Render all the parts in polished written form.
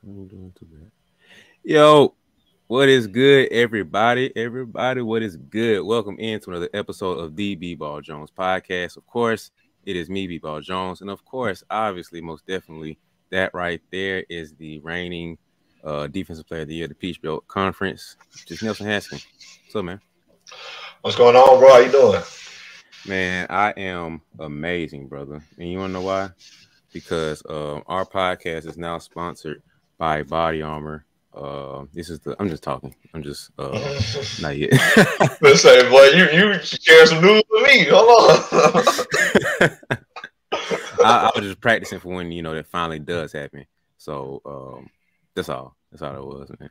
I'm doing too bad. Yo, what is good, everybody? Everybody, what is good? Welcome into another episode of the BeBall Jones podcast. Of course, it is me, BeBall Jones, and of course, obviously, most definitely, that right there is the reigning defensive player of the year, the Peach Belt Conference, just Nelson Haskin. What's up, man? What's going on, bro? How you doing? Man, I am amazing, brother. And you want to know why? Because our podcast is now sponsored by Body Armor. I'm just talking. I'm just not yet. Let's say, boy, you share some news with me. Hold on. I was just practicing for when that finally does happen. So that's all. That's all it was, man.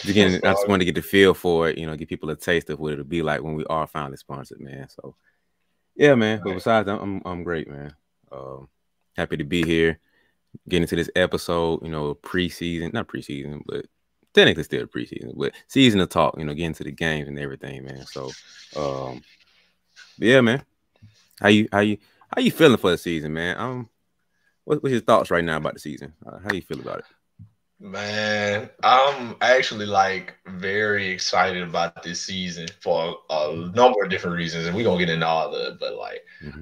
Again, I just wanted to get the feel for it. Give people a taste of what it'll be like when we are finally sponsored, man. So yeah, man. But besides that, I'm great, man. Happy to be here. Getting into this episode, preseason, not preseason, but technically still preseason, but season of talk, getting into the games and everything, man. So, yeah, man. How you feeling for the season, man? What's your thoughts right now about the season? How do you feel about it? Man, I'm actually very excited about this season for a number of different reasons, and we're gonna get into all of it. But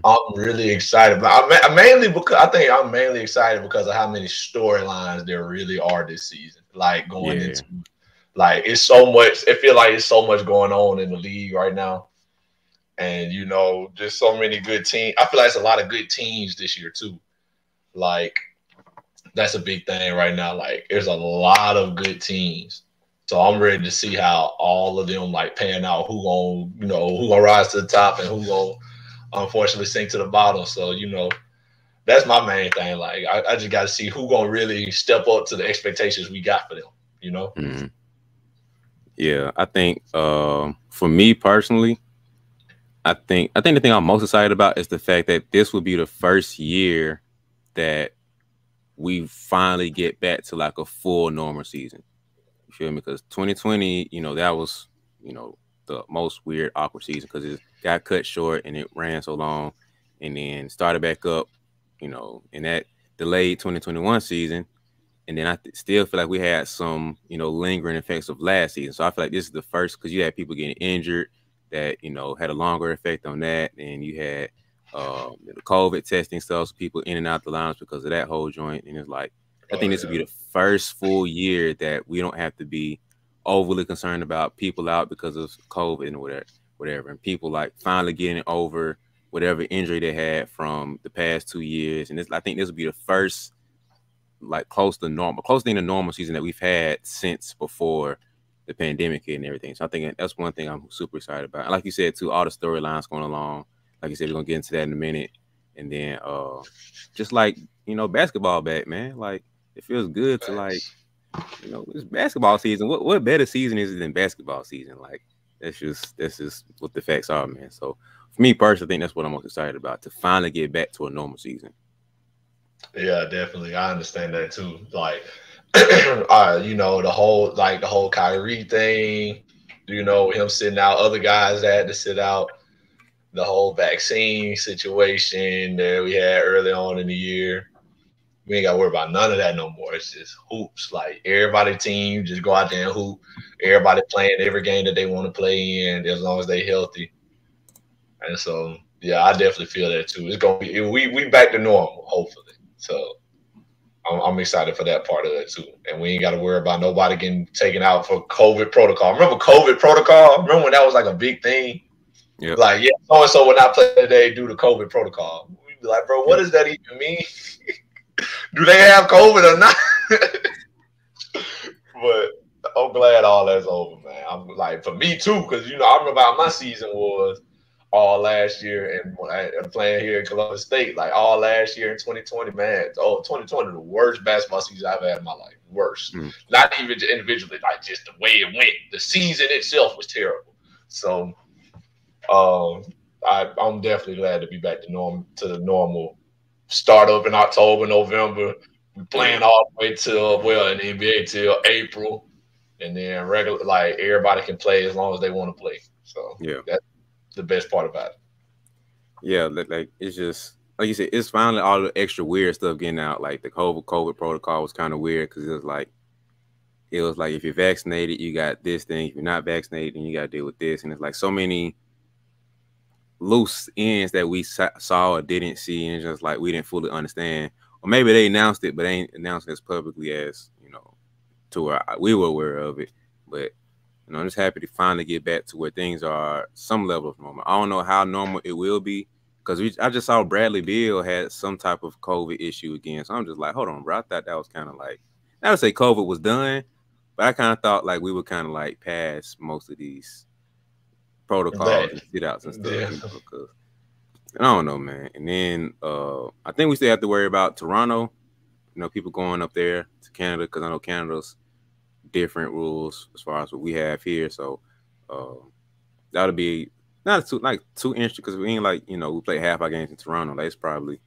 I'm really excited. But I'm mainly excited because of how many storylines there really are this season. Going into it's so much. It feels like it's so much going on in the league right now, and just so many good teams. I feel like it's a lot of good teams this year too. That's a big thing right now. There's a lot of good teams. So I'm ready to see how all of them pan out, who gonna rise to the top and who gonna unfortunately sink to the bottom. So, that's my main thing. I just gotta see who gonna really step up to the expectations we got for them, Mm-hmm. Yeah, I think for me personally, I think the thing I'm most excited about is the fact that this will be the first year that we finally get back to a full normal season. You feel me? Because 2020, that was, the most weird, awkward season because it got cut short and it ran so long and then started back up, in that delayed 2021 season. And then I still feel like we had some, lingering effects of last season. So I feel like this is the first because you had people getting injured that, had a longer effect on that. And you had the COVID testing stuff, so people in and out the lines because of that whole joint. And it's I think this will be the first full year that we don't have to be overly concerned about people out because of COVID and whatever. And people finally getting over whatever injury they had from the past 2 years. And I think this will be the first close to the normal season that we've had since before the pandemic hit and everything. So I think that's one thing I'm super excited about. And like you said too, all the storylines going along. Like you said, we're gonna get into that in a minute. And then just basketball back, man. It feels good to it's basketball season. What better season is it than basketball season? That's just what the facts are, man. So for me personally, I think that's what I'm most excited about, to finally get back to a normal season. Yeah, definitely. I understand that too. The whole Kyrie thing, him sitting out, other guys that had to sit out, the whole vaccine situation that we had early on in the year. We ain't got to worry about none of that no more. It's just hoops. Everybody team just go out there and hoop. Everybody playing every game that they want to play in as long as they healthy. And so, yeah, I definitely feel that too. It's gonna be we back to normal, hopefully. So I'm excited for that part of it too. And we ain't got to worry about nobody getting taken out for COVID protocol. Remember COVID protocol? Remember when that was a big thing? Yeah. So-and-so will not play today due to COVID protocol. We'd be like, bro, what does that even mean? Do they have COVID or not? But I'm glad all that's over, man. I'm for me too, because I remember how my season was all last year and when I'm playing here in Columbus State, all last year in 2020, man. 2020 the worst basketball season I've had in my life. Worst. Not even individually, just the way it went. The season itself was terrible. So I'm definitely glad to be back to the normal start up in October, November. We playing all the way till in the NBA till April, and then regular everybody can play as long as they want to play. So yeah, that's the best part about it. Yeah, it's just like you said, it's finally all the extra weird stuff getting out. The COVID protocol was kind of weird because it was it was like, if you're vaccinated, you got this thing. If you're not vaccinated, then you got to deal with this. And it's like so many loose ends that we saw or didn't see, and just like we didn't fully understand. Or maybe they announced it, but they ain't announced it as publicly as, to where we were aware of it. But I'm just happy to finally get back to where things are some level of normal. I don't know how normal it will be, because I just saw Bradley Beal had some type of COVID issue again. So I'm just like, hold on, bro. I thought that was kind of like, not to say COVID was done, but I kind of thought like we were kind of like past most of these protocols and sit outs and stuff, yeah. because I don't know, man. And then I think we still have to worry about Toronto. People going up there to Canada, because I know Canada's different rules as far as what we have here. So that'll be not too interesting, because we ain't like, we play half our games in Toronto. Like, it's probably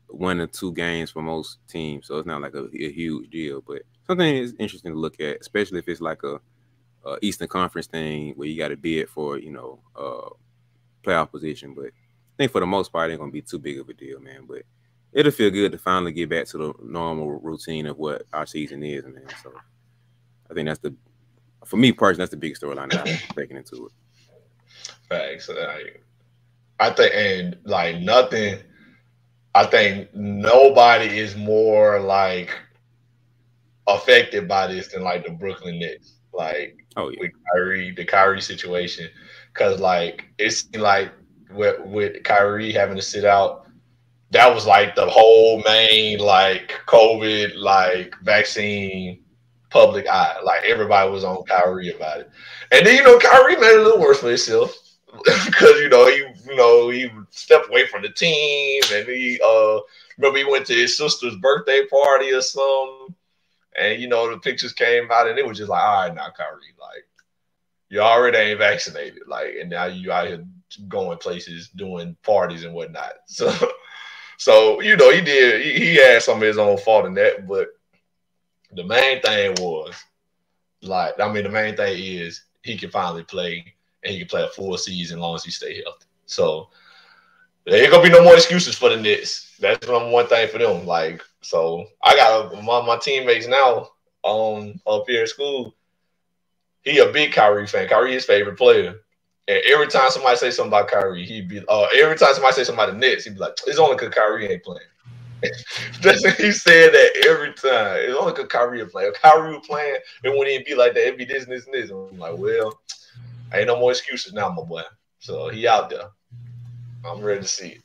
1 or 2 games for most teams, so it's not like a huge deal. But something is interesting to look at, especially if it's like a Eastern Conference thing where you got to bid for playoff position. But I think for the most part, it ain't gonna be too big of a deal, man. But it'll feel good to finally get back to the normal routine of what our season is, man. So I think for me personally, that's the biggest storyline that I'm taking into it. Facts. I think, and like nothing, I think nobody is more like affected by this than like the Brooklyn Nets. Like, with the Kyrie situation, because like it seemed like with Kyrie having to sit out, that was like the whole main like COVID like vaccine public eye. Like, everybody was on Kyrie about it, and then Kyrie made it a little worse for himself because he stepped away from the team, and he remember he went to his sister's birthday party or something. And the pictures came out, and it was just like, all right, now Kyrie, like, you already ain't vaccinated, like, and now you out here going places, doing parties and whatnot. So he had some of his own fault in that, but the main thing was, like, the main thing is he can finally play, and he can play a full season as long as he stay healthy. So there ain't gonna be no more excuses for the Nets. That's the number one thing for them. Like, so I got my teammates now up here at school. He a big Kyrie fan. Kyrie his favorite player. And every time somebody say something about Kyrie, he'd be every time somebody say something about the Nets, he'd be like, it's only because Kyrie ain't playing. He said that every time. It's only because Kyrie is playing. If Kyrie was playing, it wouldn't even be like that. It'd be this and this and this. And I'm like, well, ain't no more excuses now, my boy. So he out there. I'm ready to see it.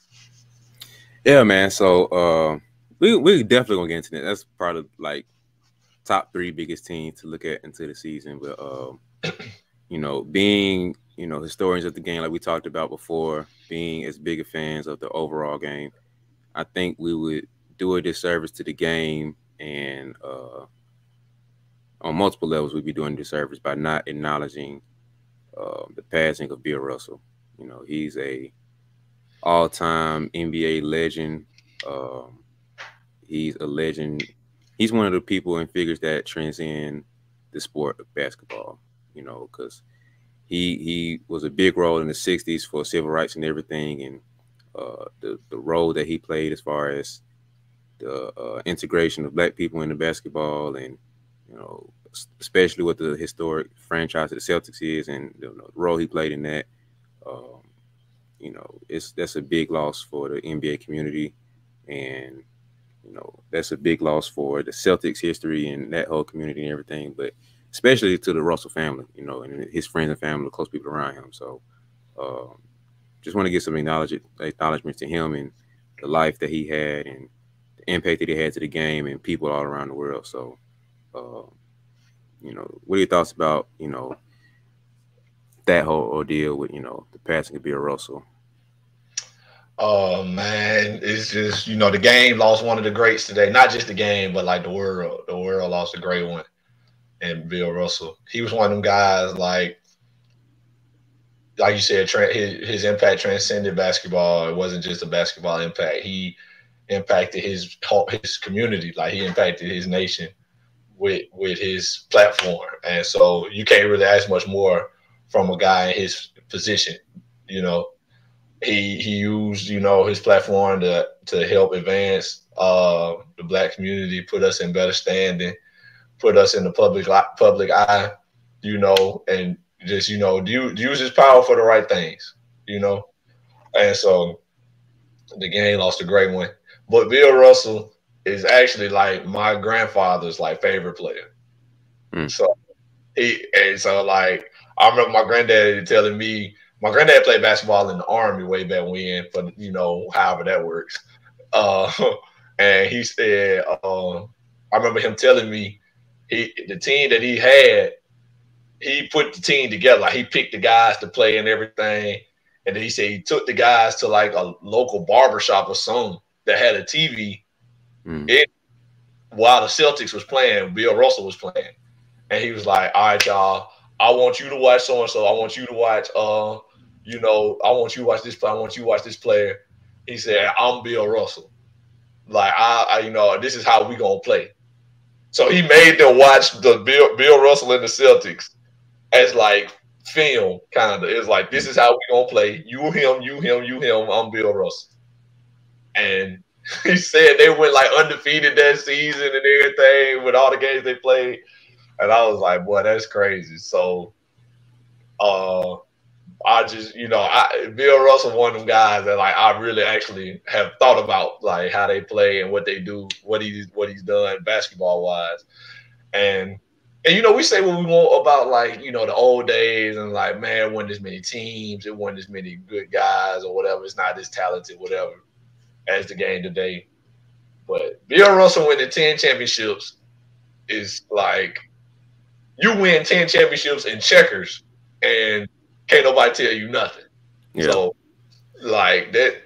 Yeah, man. So we definitely gonna get into that. That's probably like top 3 biggest teams to look at into the season. But being historians of the game, like we talked about before, being as big a fans of the overall game, I think we would do a disservice to the game, and on multiple levels, we'd be doing a disservice by not acknowledging the passing of Bill Russell. He's a all-time NBA legend. He's a legend. He's one of the people and figures that transcend the sport of basketball, because he was a big role in the 60s for civil rights and everything, and the role that he played as far as the integration of Black people into basketball, and especially what the historic franchise of the Celtics is, and the role he played in that. That's a big loss for the NBA community, and that's a big loss for the Celtics history and that whole community and everything, but especially to the Russell family, and his friends and family, the close people around him. So just want to give some acknowledgement to him and the life that he had and the impact that he had to the game and people all around the world. So what are your thoughts about that whole ordeal with the passing of Bill Russell? Oh man, it's just the game lost one of the greats today. Not just the game, but like the world. The world lost a great one, and Bill Russell. He was one of them guys, like you said, his impact transcended basketball. It wasn't just a basketball impact. He impacted his community, like he impacted his nation with his platform. And so you can't really ask much more from a guy in his position. He used his platform to help advance the Black community, put us in better standing put us in the public eye, and just use his power for the right things, and so the game lost a great one. But Bill Russell is actually like my grandfather's like favorite player. Mm. So like I remember my granddad telling me my granddad played basketball in the Army way back when, for however that works. Uh, and he said, I remember him telling me the team that he had, he put the team together. Like he picked the guys to play and everything. And then he said he took the guys to like a local barbershop or something that had a TV. While the Celtics was playing, Bill Russell was playing. And he was like, all right, y'all, I want you to watch so-and-so. I want you to watch, I want you to watch this player. I want you to watch this player. He said, I'm Bill Russell. Like, this is how we going to play. So he made them watch the Bill Russell and the Celtics as like film, kind of. It's like, this is how we going to play. You, him, you, him, you, him. I'm Bill Russell. And he said they went like undefeated that season and everything with all the games they played. And I was like, boy, that's crazy. So I just, Bill Russell, one of them guys that like I really actually have thought about like how they play and what they do, what he's done basketball wise. And we say what we want about like, the old days and like, man, it wasn't as many teams, it wasn't as many good guys or whatever. It's not as talented, whatever, as the game today. But Bill Russell winning 10 championships is like, you win 10 championships in checkers and can't nobody tell you nothing. Yeah. So, like that,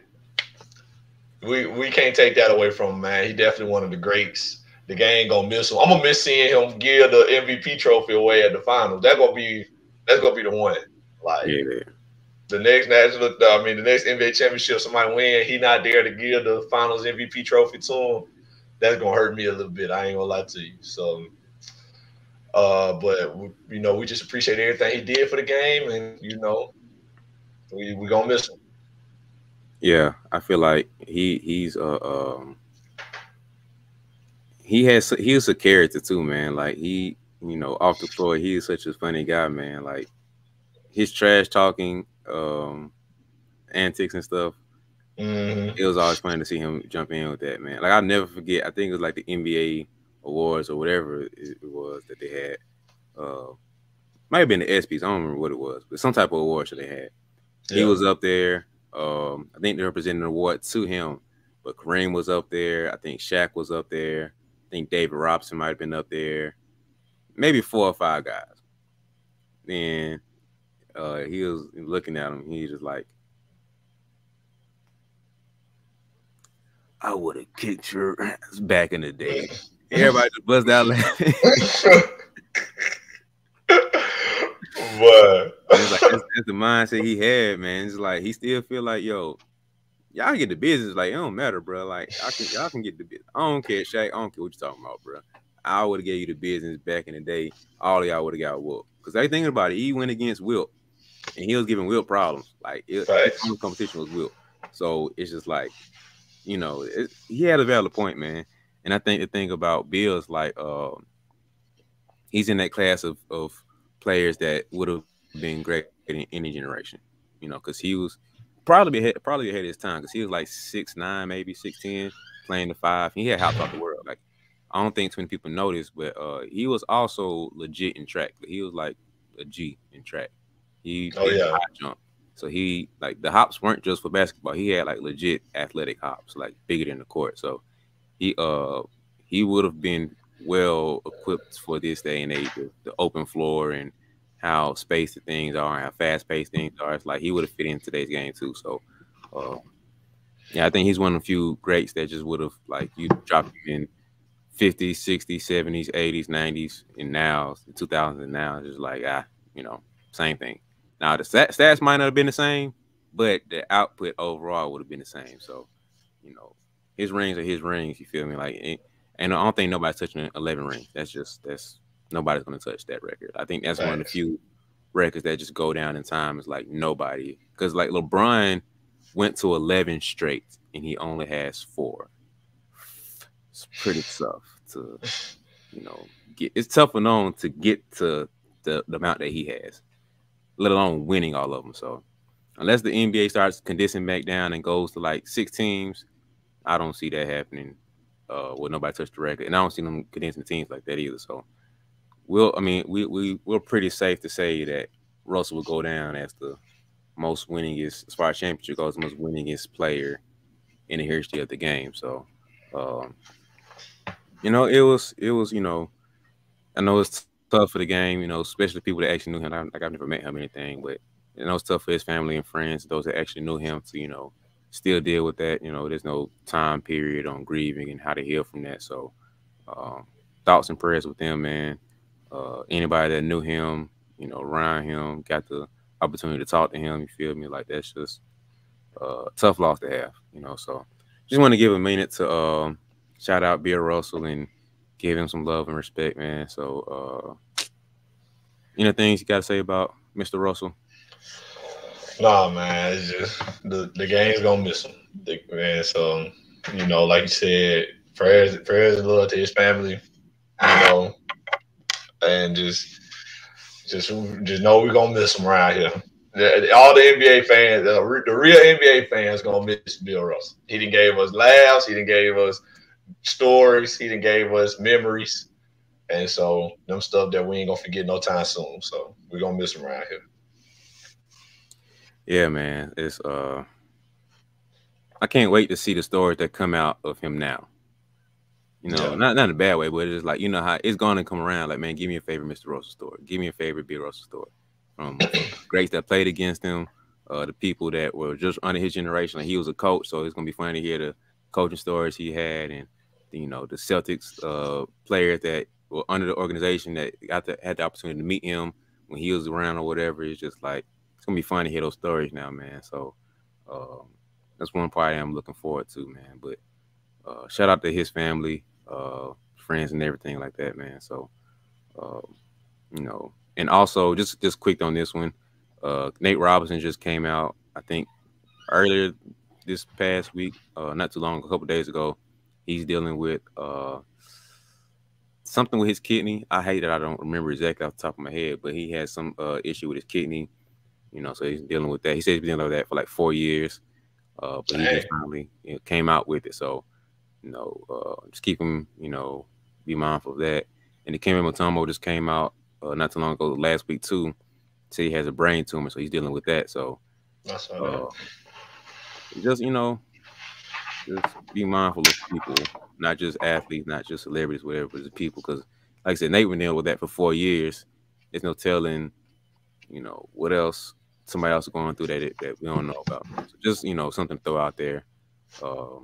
we can't take that away from him, man. He definitely one of the greats. The game gonna miss him. I'm gonna miss seeing him give the MVP trophy away at the finals. That's gonna be the one. Like the next the next NBA championship somebody win, he not there to give the finals MVP trophy to him. That's gonna hurt me a little bit. I ain't gonna lie to you. So. But we just appreciate everything he did for the game, and we gonna miss him. Yeah, I feel like he's he is a character too, man. Like he, off the floor, he is such a funny guy, man. Like his trash talking, antics and stuff. Mm-hmm. It was always fun to see him jump in with that, man. Like I'll never forget. I think it was like the NBA awards or whatever it was that they had. Might have been the ESPYs. I don't remember what it was, but some type of award that they had. Yeah. He was up there. I think they were presenting an award to him, but Kareem was up there. I think Shaq was up there. I think David Robinson might have been up there. Maybe 4 or 5 guys. Then he was looking at him. He was just like, I would have kicked your ass back in the day. Everybody just buzzed out laughing. What? It's like that's the mindset he had, man. It's like he still feel like, yo, y'all get the business. Like it don't matter, bro. Like y'all can get the business. I don't care, Shaq. I don't care what you're talking about, bro. I would have gave you the business back in the day. All of y'all would have got Wilt. Because they thinking about it, he went against Wilt, and he was giving Wilt problems. Like his only competition was Wilt. So it's just like, he had a valid point, man. And I think the thing about Bill is like, he's in that class of players that would have been great in any generation, because he was probably ahead of his time, because he was like 6'9", maybe 6'10", playing the 5. He had hopped off the world. Like I don't think too many people noticed, but he was also legit in track. He was like a G in track. He did high jump. So he like the hops weren't just for basketball. He had like legit athletic hops, like bigger than the court. So he would have been well equipped for this day and age, the open floor and how spaced the things are and how fast paced things are. It's like he would have fit in today's game too. So I think he's one of the few greats that just would have like you dropped him in 50s, 60s, 70s, 80s, 90s, and now the 2000s and now it's just like same thing. Now the stats might not have been the same, but the output overall would have been the same. So, his rings are his rings. You feel me? Like, and I don't think nobody's touching 11 rings. That's nobody's gonna touch that record. I think that's one of the few records that just go down in time. Is like nobody, because like LeBron went to 11 straight and he only has 4. It's pretty tough to it's tough enough to get to the amount that he has, let alone winning all of them. So unless the NBA starts condensing back down and goes to like 6 teams, I don't see that happening. With nobody touch the record, and I don't see them condensing teams like that either. So we're pretty safe to say that Russell will go down as the most winningest, as far as championship goes, the most winningest player in the history of the game. So, um, it was, I know it's tough for the game, especially people that actually knew him. I've never met him or anything, but it's tough for his family and friends, those that actually knew him, to still deal with that. There's no time period on grieving and how to heal from that. So, um, thoughts and prayers with them, man. Anybody that knew him, around him, got the opportunity to talk to him. You feel me? Like that's just tough loss to have. So just want to give a minute to shout out Bill Russell and give him some love and respect, man. So things you got to say about Mr. Russell? Nah, man, it's just the game's gonna miss him, man. So like you said, prayers and love to his family, and just know we're gonna miss him around here. All the NBA fans, the real NBA fans, gonna miss Bill Russell. He done gave us laughs. He done gave us stories. He done gave us memories, and so them stuff that we ain't gonna forget no time soon. So we're gonna miss him around here. Yeah, man. It's I can't wait to see the stories that come out of him now. Yeah. Not in a bad way, but it's like how it's gonna come around. Like, man, give me a favorite Mr. Russell story. Give me a favorite Bill Russell story. Greats that played against him, the people that were just under his generation. Like, he was a coach, so it's gonna be fun to hear the coaching stories he had, and the Celtics players that were under the organization that had the opportunity to meet him when he was around or whatever. It's just like it's gonna be fun to hear those stories now, man. So that's one part I'm looking forward to, man. But shout out to his family, friends, and everything like that, man. So and also just quick on this one, Nate Robinson just came out, I think earlier this past week, not too long, a couple days ago. He's dealing with something with his kidney. I hate that I don't remember exactly off the top of my head, but he has some issue with his kidney. So he's dealing with that. He says he's been dealing with that for like 4 years, but he just finally came out with it. So just keep him, be mindful of that. And the Kevin Mutombo just came out not too long ago, last week too. Say he has a brain tumor, so he's dealing with that. So That's just just be mindful of people, not just athletes, not just celebrities, whatever, but just people. Because like I said, Nate been dealing with that for 4 years. There's no telling, what else somebody else is going through that we don't know about. So just something to throw out there. For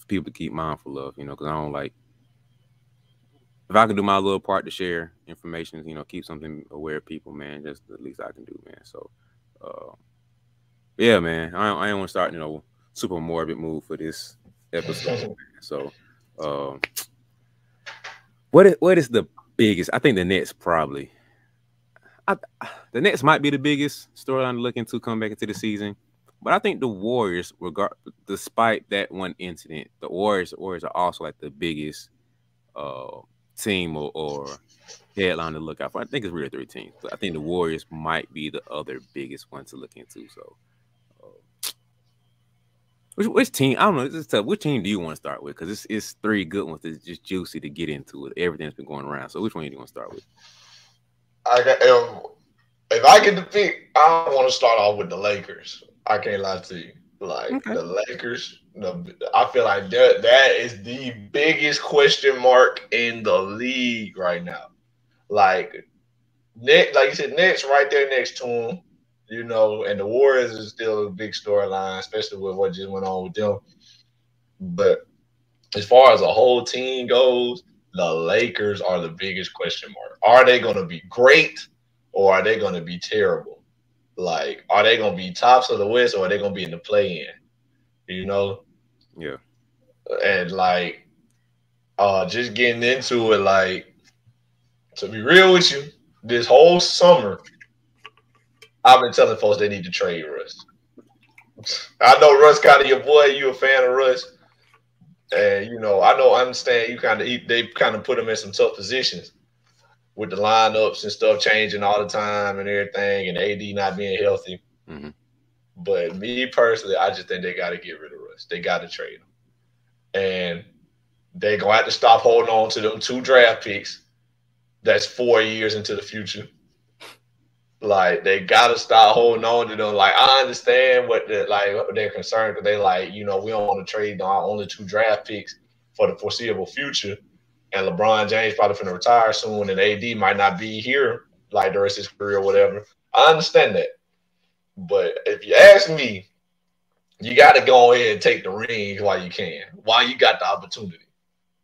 people to keep mindful of, because I don't like, if I can do my little part to share information, keep something aware of people, man, just the least I can do, man. So, yeah, man, I don't want to start, super morbid mood for this episode, man. So, what is the biggest? I think the Nets probably. The Nets might be the biggest storyline to look into coming back into the season. But I think the Warriors, despite that one incident, the Warriors are also like the biggest team or headline to look out for. I think it's really 3 teams, but I think the Warriors might be the other biggest one to look into. So, which team? I don't know. It's tough. Which team do you want to start with? Because it's 3 good ones. It's just juicy to get into with everything that's been going around. So, which one do you want to start with? If I get to pick, I want to start off with the Lakers. I can't lie to you. Like the Lakers, I feel like that is the biggest question mark in the league right now. Like you said, Nets right there next to them, and the Warriors is still a big storyline, especially with what just went on with them. But as far as a whole team goes, the Lakers are the biggest question mark. Are they going to be great or are they going to be terrible? Like, are they going to be tops of the West or are they going to be in the play-in? Yeah. And, like, just getting into it, like, to be real with you, this whole summer, I've been telling folks they need to trade Russ. I know Russ kind of your boy. You a fan of Russ. And I understand they kind of put him in some tough positions with the lineups and stuff changing all the time and everything, and AD not being healthy. Mm-hmm. But me personally, I just think they got to get rid of Russ. They got to trade him, and they're gonna have to stop holding on to them 2 draft picks. That's 4 years into the future. Like they gotta start holding on to them. Like I understand what they're concerned because they we don't want to trade our only 2 draft picks for the foreseeable future. And LeBron James probably finna retire soon, and AD might not be here like the rest of his career or whatever. I understand that, but if you ask me, you got to go ahead and take the rings while you can, while you got the opportunity.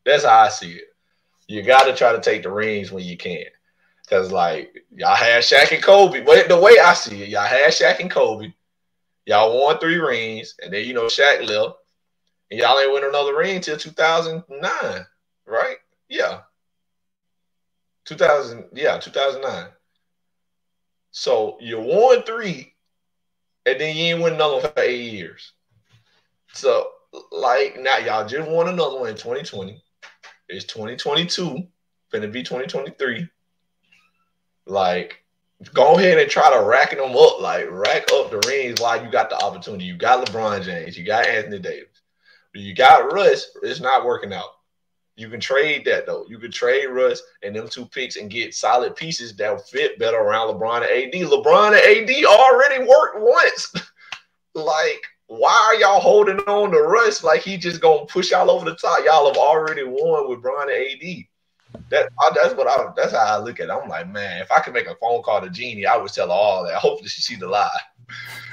That's how I see it. You got to try to take the rings when you can. Because, y'all had Shaq and Kobe. The way I see it, y'all had Shaq and Kobe. Y'all won 3 rings. And then, Shaq left. And y'all ain't win another ring till 2009, right? Yeah. 2009. So you won 3, and then you ain't win another one for 8 years. So, now y'all just won another one in 2020. It's 2022. Finna be 2023. Go ahead and try to rack them up. Rack up the rings while you got the opportunity. You got LeBron James. You got Anthony Davis. You got Russ. It's not working out. You can trade that, though. You can trade Russ and them 2 picks and get solid pieces that will fit better around LeBron and AD. LeBron and AD already worked once. Why are y'all holding on to Russ like he just going to push y'all over the top? Y'all have already won with Bron and AD. That's how I look at it. I'm like, man, if I could make a phone call to Jeannie, I would tell her all that. Hopefully she sees the lie.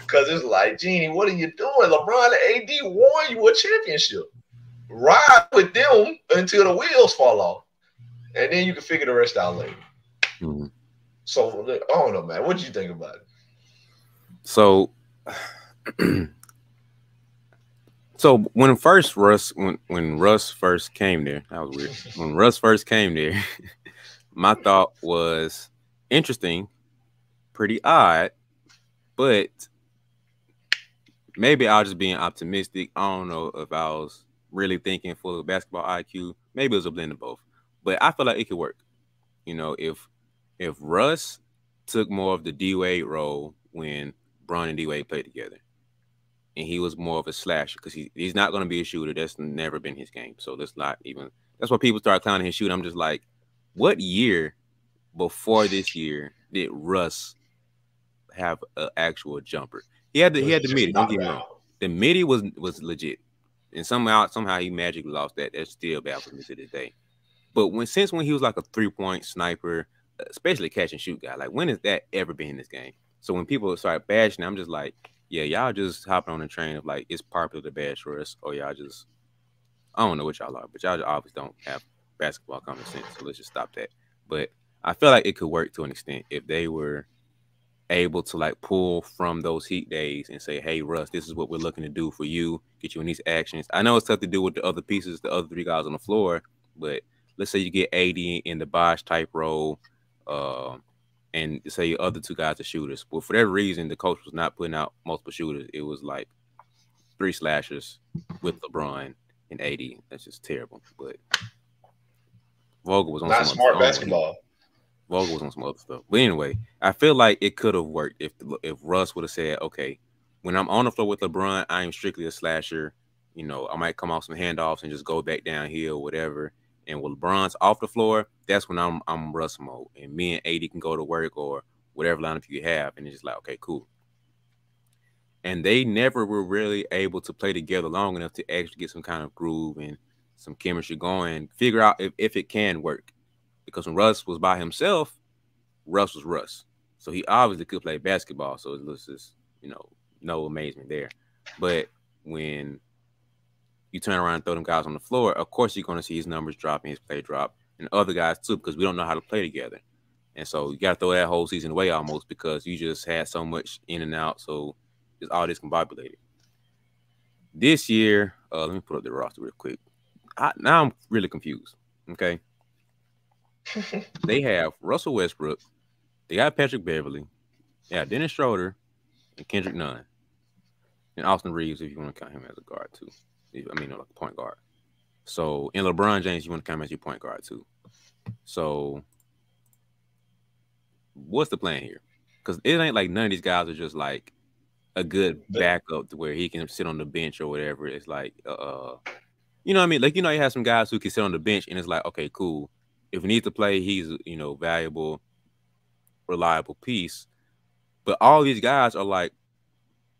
Because it's like, Jeannie, what are you doing? LeBron and AD won you a championship. Ride with them until the wheels fall off. And then you can figure the rest out later. Mm-hmm. So, I don't know, man. What do you think about it? So, when Russ first came there, that was weird. When Russ first came there, my thought was interesting, pretty odd, but maybe I was just being optimistic. I don't know if I was really thinking full of basketball IQ. Maybe it was a blend of both, but I feel like it could work. If Russ took more of the D-Wade role when Bron and D-Wade played together, and he was more of a slasher because he's not going to be a shooter. That's never been his game. So that's why people start clowning his shooting. I'm just like, what year before this year did Russ have an actual jumper? He had the midi. Don't get me wrong. The midi was legit, and somehow he magically lost that. That's still baffles me to this day. But since when he was like a 3-point sniper, especially catch and shoot guy, when has that ever been in this game? So when people start bashing, I'm just like, yeah, y'all just hopping on the train of it's popular to bash Russ, or y'all just, I don't know what y'all are, but y'all obviously don't have basketball common sense. So let's just stop that. But I feel like it could work to an extent if they were able to pull from those Heat days and say, hey, Russ, this is what we're looking to do for you, get you in these actions. I know it's tough to do with the other pieces, the other 3 guys on the floor, but let's say you get AD in the Bosh type role, and say your other 2 guys are shooters. But for that reason, the coach was not putting out multiple shooters. It was 3 slashers with LeBron and AD. That's just terrible. But Vogel was on not some smart other basketball. Vogel was on some other stuff. But anyway, I feel like it could have worked if Russ would have said, okay, when I'm on the floor with LeBron, I am strictly a slasher. I might come off some handoffs and just go back downhill, whatever. And when LeBron's off the floor, that's when I'm Russ mode. And me and AD can go to work or whatever lineup you have. And it's just like, okay, cool. And they never were really able to play together long enough to actually get some kind of groove and some chemistry going, figure out if it can work. Because when Russ was by himself, Russ was Russ. So he obviously could play basketball. So it was just, no amazement there. But when you turn around and throw them guys on the floor, of course you're going to see his numbers drop and his play drop, and other guys too, because we don't know how to play together. And so you got to throw that whole season away almost because you just had so much in and out. So it's all discombobulated. This year, let me put up the roster real quick. Now I'm really confused. Okay. They have Russell Westbrook. They got Patrick Beverly. They got Dennis Schroeder and Kendrick Nunn. And Austin Reeves, if you want to count him as a guard too. I mean, like a point guard. So in LeBron James, you want to come as your point guard too. So what's the plan here? Because it ain't like none of these guys are just like a good backup to where he can sit on the bench or whatever. It's like, you know what I mean? Like, you know, you have some guys who can sit on the bench and it's like, okay, cool. If he needs to play, he's, you know, valuable, reliable piece. But all these guys are like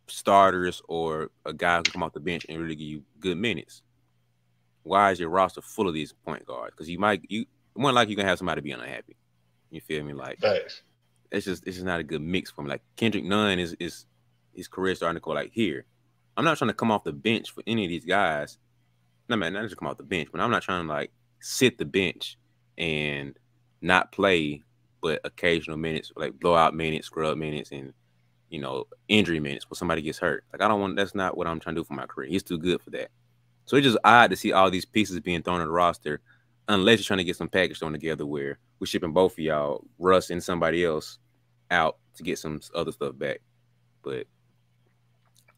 starters or a guy who come off the bench and really give you good minutes. Why is your roster full of these point guards? Because you more like you can have somebody be unhappy. You feel me? Like Thanks. it's just not a good mix for him. Like Kendrick Nunn is his career starting to go like here. I'm not trying to come off the bench for any of these guys. No man, not just come off the bench, but I'm not trying to like sit the bench and not play, but occasional minutes, like blowout minutes, scrub minutes, and you know, injury minutes when somebody gets hurt. Like I don't want. That's not what I'm trying to do for my career. He's too good for that. So it's just odd to see all these pieces being thrown on the roster, unless you're trying to get some package thrown together where we're shipping both of y'all, Russ and somebody else, out to get some other stuff back. But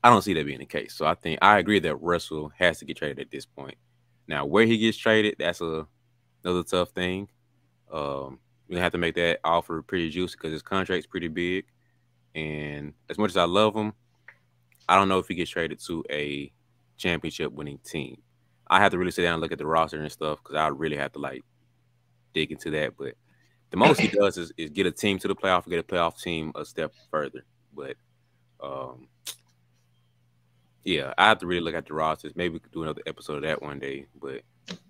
I don't see that being the case. So I think I agree that Russell has to get traded at this point. Now, where he gets traded, that's another tough thing. We have to make that offer pretty juicy because his contract's pretty big. And as much as I love him, I don't know if he gets traded to a championship winning team. I have to really sit down and look at the roster and stuff because I really have to like dig into that. But the most he does is get a team to the playoff, get a playoff team a step further. But yeah, I have to really look at the rosters. Maybe we could do another episode of that one day. But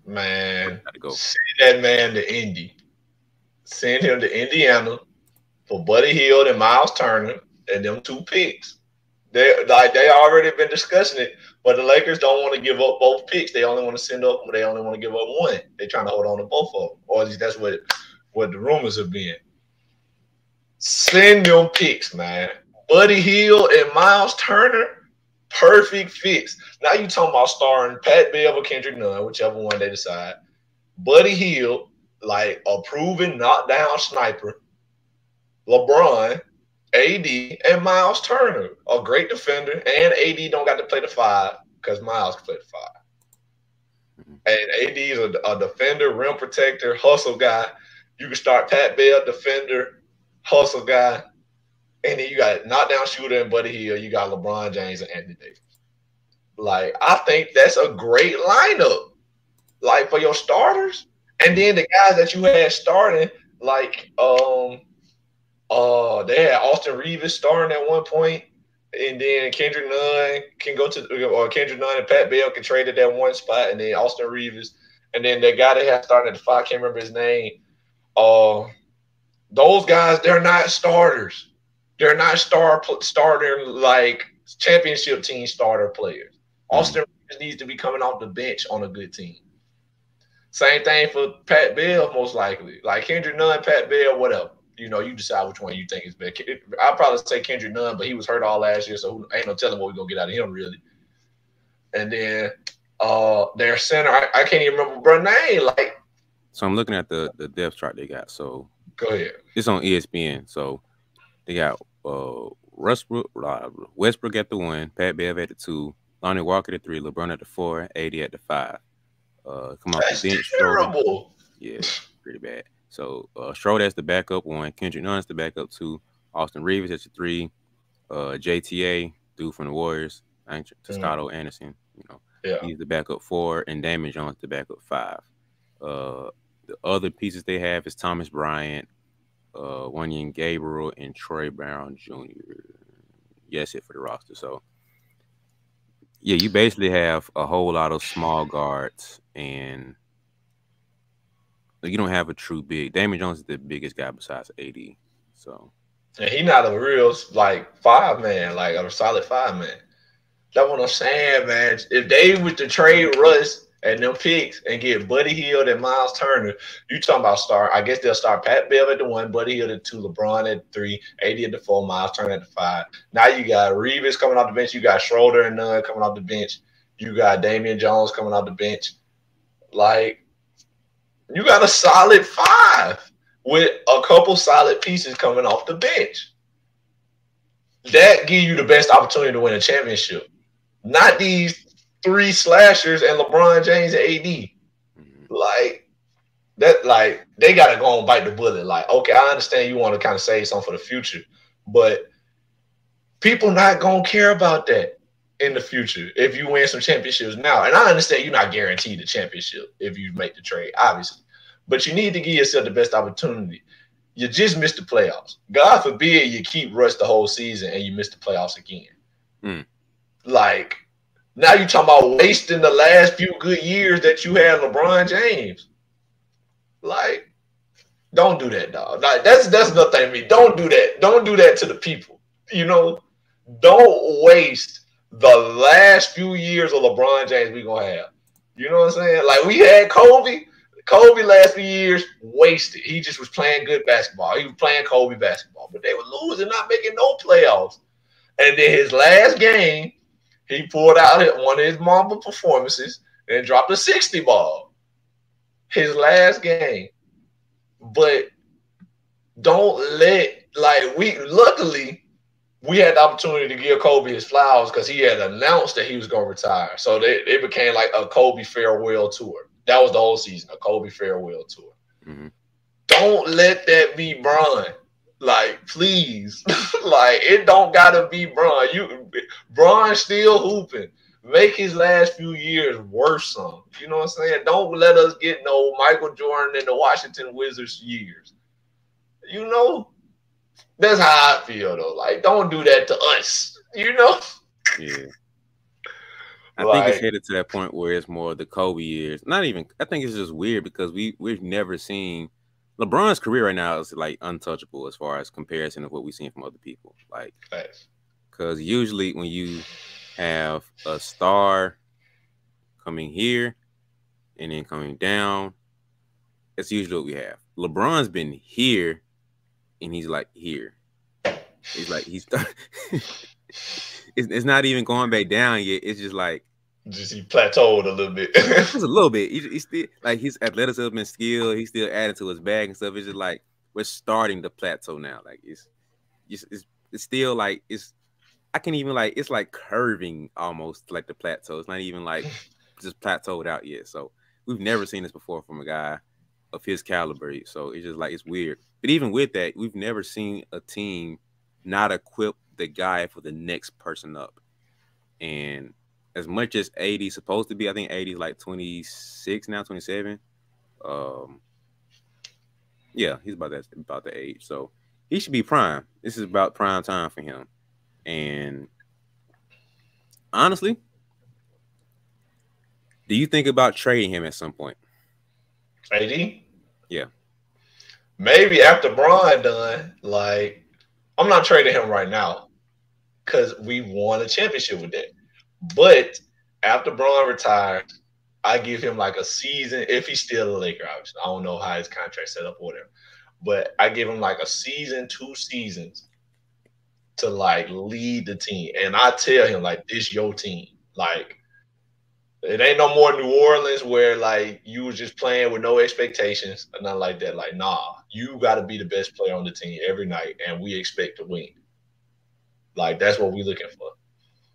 Man, gotta go. send that man to Indy. Send him to Indiana for Buddy Hield and Miles Turner and them two picks. They already been discussing it, but the Lakers don't want to give up both picks. They only want to they only want to give up one. They're trying to hold on to both of them, or at least that's what the rumors have been. Send them picks, man. Buddy Hield and Miles Turner, perfect fits. Now you talking about starring Pat Bev or Kendrick Nunn, whichever one they decide. Buddy Hield, like a proven knockdown sniper. LeBron, AD, and Miles Turner, a great defender, and AD don't got to play the five because Miles can play the five. And AD is a defender, rim protector, hustle guy. You can start Pat Bev, defender, hustle guy, and then you got knockdown shooter and Buddy Hield. You got LeBron James and Anthony Davis. Like I think that's a great lineup, like for your starters, and then the guys that you had starting, like they had Austin Reeves starting at one point, and then Kendrick Nunn can go to, or Kendrick Nunn and Pat Bev can trade at that one spot, and then Austin Reeves, and then the guy they had starting at the five, I can't remember his name. Those guys, they're not starters. They're not starter like championship team starter players. Austin Reeves needs to be coming off the bench on a good team. Same thing for Pat Bev, most likely. Like Kendrick Nunn, Pat Bev, whatever. You know, you decide which one you think is better. I'd probably say Kendrick Nunn, but he was hurt all last year, so ain't no telling what we're going to get out of him, really. And then their center, I can't even remember bro name. Like, so I'm looking at the depth chart they got. So go ahead. It's on ESPN. So they got Westbrook at the 1, Pat Bev at the 2, Lonnie Walker at the 3, LeBron at the 4, AD at the 5. Come off That's the bench. terrible. Yeah, pretty bad. So Schroeder as the backup 1, Kendrick Nunn as the backup 2, Austin Reeves at the 3, JTA, dude from the Warriors, Toscado Anderson, you know, he's the backup 4, and Damon Jones the backup 5. The other pieces they have is Thomas Bryant, Wenyen Gabriel, and Troy Brown Jr. Yeah, that's it for the roster. So yeah, you basically have a whole lot of small guards, and you don't have a true big. Damon Jones is the biggest guy besides AD. So, and he not a real like 5-man, like a solid 5-man. That's what I'm saying, man. If they were to trade Russ and them picks and get Buddy Hield and Miles Turner, you talking about start? I guess they'll start Pat Bev at the 1, Buddy Hield at 2, LeBron at 3, AD at the 4, Miles Turner at the 5. Now you got Reeves coming off the bench. You got Schroeder and Nunn coming off the bench. You got Damian Jones coming off the bench. Like, you got a solid 5 with a couple solid pieces coming off the bench. That give you the best opportunity to win a championship. Not these three slashers and LeBron James and AD. Mm-hmm. Like that, like they gotta go and bite the bullet. Like, okay, I understand you want to kind of save something for the future, but people not gonna care about that in the future if you win some championships now. And I understand you're not guaranteed the championship if you make the trade, obviously, but you need to give yourself the best opportunity. You just missed the playoffs. God forbid you keep rush the whole season and you miss the playoffs again. Mm. Like now you talking about wasting the last few good years that you had LeBron James. Like, don't do that, dog. Like, that's nothing to me. Don't do that. Don't do that to the people. You know, don't waste the last few years of LeBron James we gonna have. You know what I'm saying? Like we had Kobe. Kobe last few years wasted. He just was playing good basketball. He was playing Kobe basketball, but they were losing, not making no playoffs. And then his last game, he pulled out one of his Mamba performances and dropped a 60 ball. His last game. But don't let, like, we luckily we had the opportunity to give Kobe his flowers because he had announced that he was going to retire. So it became like a Kobe farewell tour. That was the whole season, a Kobe farewell tour. Mm-hmm. Don't let that be Bron. Like, please. Like, it don't gotta be Bron. Bron still hooping. Make his last few years worse some. You know what I'm saying? Don't let us get no Michael Jordan and the Washington Wizards years. You know? That's how I feel though. Like, don't do that to us. You know? Yeah. I think it's Like, headed to that point where it's more the Kobe years. Not even. I think it's just weird because we've never seen LeBron's career right now is like untouchable as far as comparison of what we've seen from other people. Like, thanks. because usually when you have a star coming here and then coming down, that's usually what we have. LeBron's been here and he's like here. It's like he's it's not even going back down yet. It's just like Just he plateaued a little bit. just a little bit. He's still like his athleticism and skill. He's still adding to his bag and stuff. It's just like we're starting the plateau now. Like it's still like it's. I can't even like it's like curving almost like the plateau. It's not even like just plateaued out yet. So we've never seen this before from a guy of his caliber. So it's just like it's weird. But even with that, we've never seen a team not equip the guy for the next person up. And as much as 80 supposed to be, I think 80 is like 26 now, 27. Yeah, he's about the age. So he should be prime. This is about prime time for him. And honestly, do you think about trading him at some point? AD? Yeah. Maybe after Bron done, like, I'm not trading him right now because we won a championship with that. But after Bron retires, I give him like a season, if he's still a Laker, obviously. I don't know how his contract set up or whatever. But I give him like a season, 2 seasons to like lead the team. And I tell him, like, this your team. Like, it ain't no more New Orleans where like you was just playing with no expectations or nothing like that. Like, nah, you got to be the best player on the team every night, and we expect to win. Like, that's what we looking for.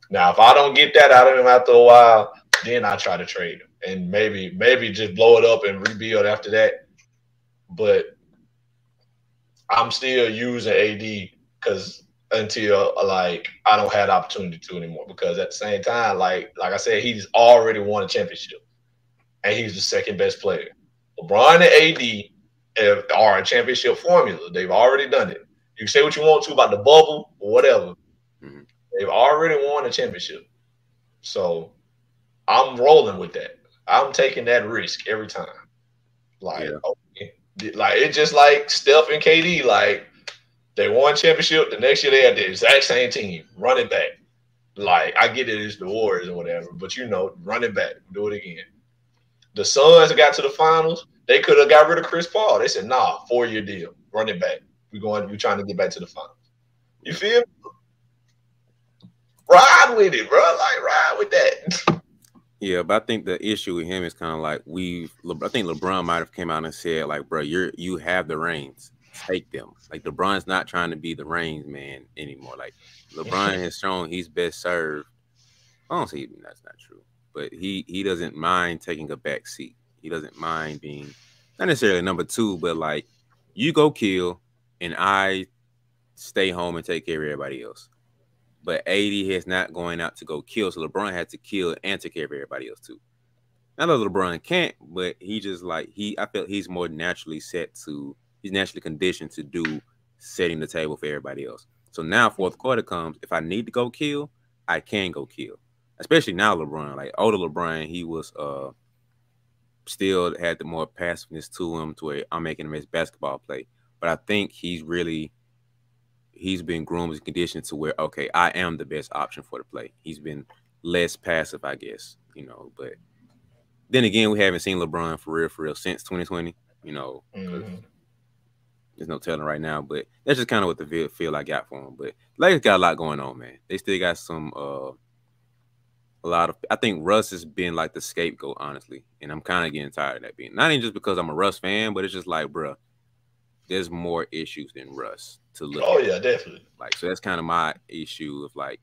Now, if I don't get that out of him after a while, then I try to trade him and maybe just blow it up and rebuild after that. But I'm still using AD because until like I don't have the opportunity to anymore. Because at the same time, like I said, he's already won a championship and he's the second best player. LeBron and AD are a championship formula. They've already done it. You can say what you want to about the bubble or whatever. Mm-hmm. They've already won a championship. So I'm rolling with that. I'm taking that risk every time. Like, Yeah. okay. Like it's just like Steph and KD. Like they won championship. The next year they had the exact same team, running back. Like I get it's the Warriors or whatever, but you know, running back, do it again. The Suns got to the finals. They could have got rid of Chris Paul. They said, "Nah, 4-year deal, running back. We're trying to get back to the finals." You feel me? Ride with it, bro. Like ride with that. Yeah, but I think the issue with him is kind of like I think LeBron might have came out and said like, bro, you have the reins, take them. Like LeBron's not trying to be the reins man anymore. Like LeBron has shown he's best served. I don't see that's not true. but he doesn't mind taking a back seat. He doesn't mind being not necessarily number two, but like you go kill and I stay home and take care of everybody else. But AD has not going out to go kill, so LeBron had to kill and take care of everybody else too. I know LeBron can't, but he just like I felt he's more naturally he's naturally conditioned to do setting the table for everybody else. So now fourth quarter comes, if I need to go kill, I can go kill. Especially now LeBron, like older LeBron, he was still had the more passiveness to him to where I'm making him his basketball play. But I think he's been groomed and conditioned to where, okay, I am the best option for the play. He's been less passive, I guess, but then again, we haven't seen LeBron for real since 2020, because there's no telling right now, but that's just kind of what the feel I got for him. But Lakers got a lot going on, man. They still got a lot of. I think Russ has been like the scapegoat, honestly, and I'm kind of getting tired of that being. Not even just because I'm a Russ fan, but it's just like, bruh, there's more issues than Russ to look at. Oh yeah, definitely. Like, so that's kind of my issue of like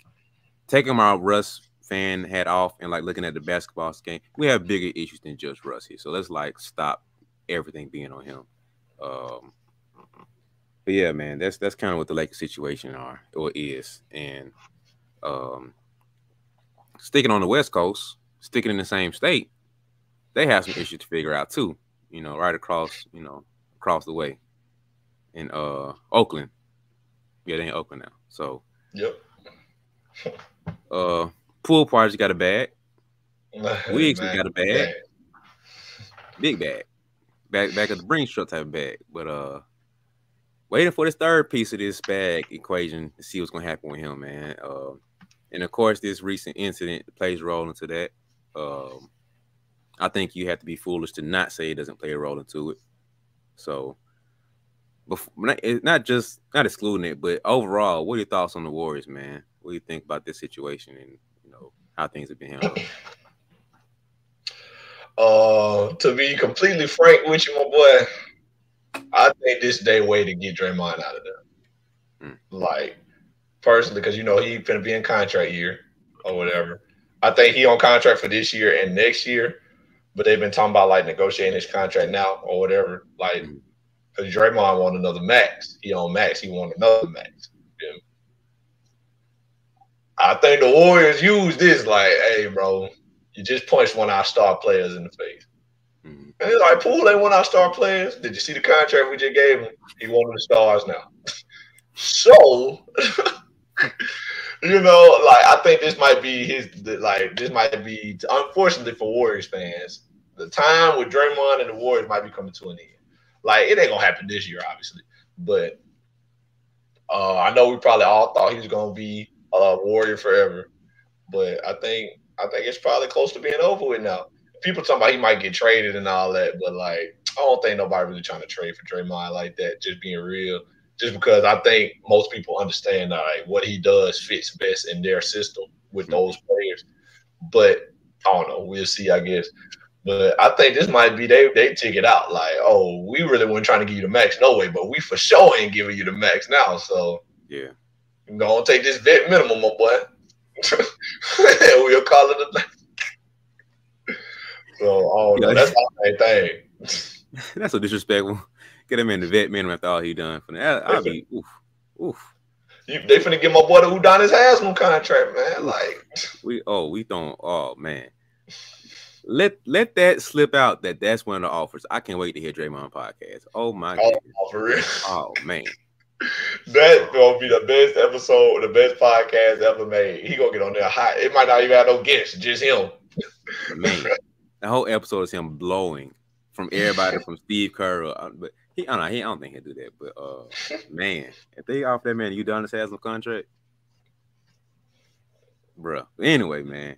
taking my Russ fan hat off and like looking at the basketball game. We have bigger issues than just Russ here, so let's like stop everything being on him. But yeah, man, that's kind of what the Lakers situation is, and sticking on the West Coast, sticking in the same state, they have some issues to figure out too. Right across the way in Oakland. Yeah, they in Oakland now. So yep. Pool parties got a bag. Wigs got a bag. Big bag. Back of the Brinks truck type of bag. But waiting for this third piece of this bag equation to see what's gonna happen with him, man. And of course, this recent incident plays a role into that. I think you have to be foolish to not say it doesn't play a role into it. So, not excluding it, but overall, what are your thoughts on the Warriors, man? What do you think about this situation and how things have been handled? To be completely frank with you, my boy, I think this is their way to get Draymond out of there. Like, personally, because he finna be in contract year or whatever. I think he on contract for this year and next year, but they've been talking about like negotiating his contract now or whatever. Like, because Draymond want another max. He on max. He want another max. Yeah. I think the Warriors use this like, hey, bro, you just punched one of our star players in the face. And it's like, Poole ain't one of our star players. Did you see the contract we just gave him? He one of the stars now. So, like, I think this might be unfortunately for Warriors fans, the time with Draymond and the Warriors might be coming to an end. Like, it ain't going to happen this year, obviously. But I know we probably all thought he was going to be a Warrior forever. But I think it's probably close to being over with now. People talking about he might get traded and all that, but like, I don't think nobody really trying to trade for Draymond like that, just being real. Just because I think most people understand that like, what he does fits best in their system with those players. But I don't know. We'll see, I guess. But I think this might be they take it out. Like, oh, we really weren't trying to give you the max, no way. But we for sure ain't giving you the max now. So yeah, I'm gonna take this vet minimum, my boy. We'll call it a thing. So I don't know. That's my same thing. That's so disrespectful. Get him in the vet minimum after all he done for that. I'll be oof. They finna get my boy the Udonis Haslam contract, man. Like we don't. Oh man. Let that slip out that's one of the offers. I can't wait to hear Draymond podcast. Oh my god. For real. Oh man. That's gonna be the best episode, the best podcast ever made. He gonna get on there hot. It might not even have no guests, just him. Man, the whole episode is him blowing from everybody from Steve Kerr. But I don't think he'll do that. But man, if they offer that man Udonis Haslam contract, bruh. Anyway, man.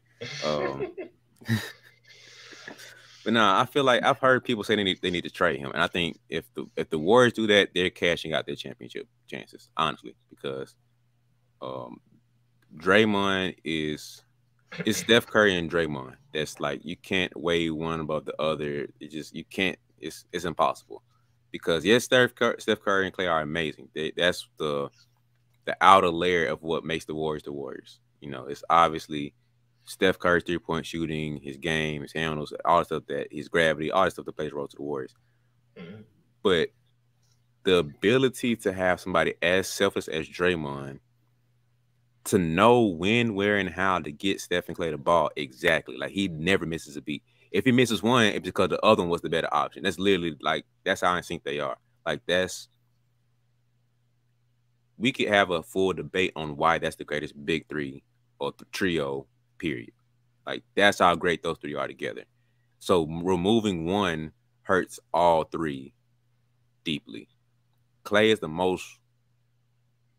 But nah, I feel like I've heard people say they need to trade him, and I think if the Warriors do that, they're cashing out their championship chances, honestly, because Draymond it's Steph Curry and Draymond. That's like you can't weigh one above the other. You can't. It's impossible because yes, Steph Curry and Clay are amazing. That's the outer layer of what makes the Warriors the Warriors. It's obviously Steph Curry's 3-point shooting, his game, his handles, all the stuff that his gravity, all the stuff that plays a role to the Warriors. Mhm. But the ability to have somebody as selfless as Draymond to know when, where, and how to get Steph and Clay the ball exactly. Like he never misses a beat. If he misses one, it's because the other one was the better option. That's literally like that's how in sync they are. Like that's we could have a full debate on why that's the greatest big three or trio, period. Like that's how great those three are together. So removing one hurts all three deeply. Clay is the most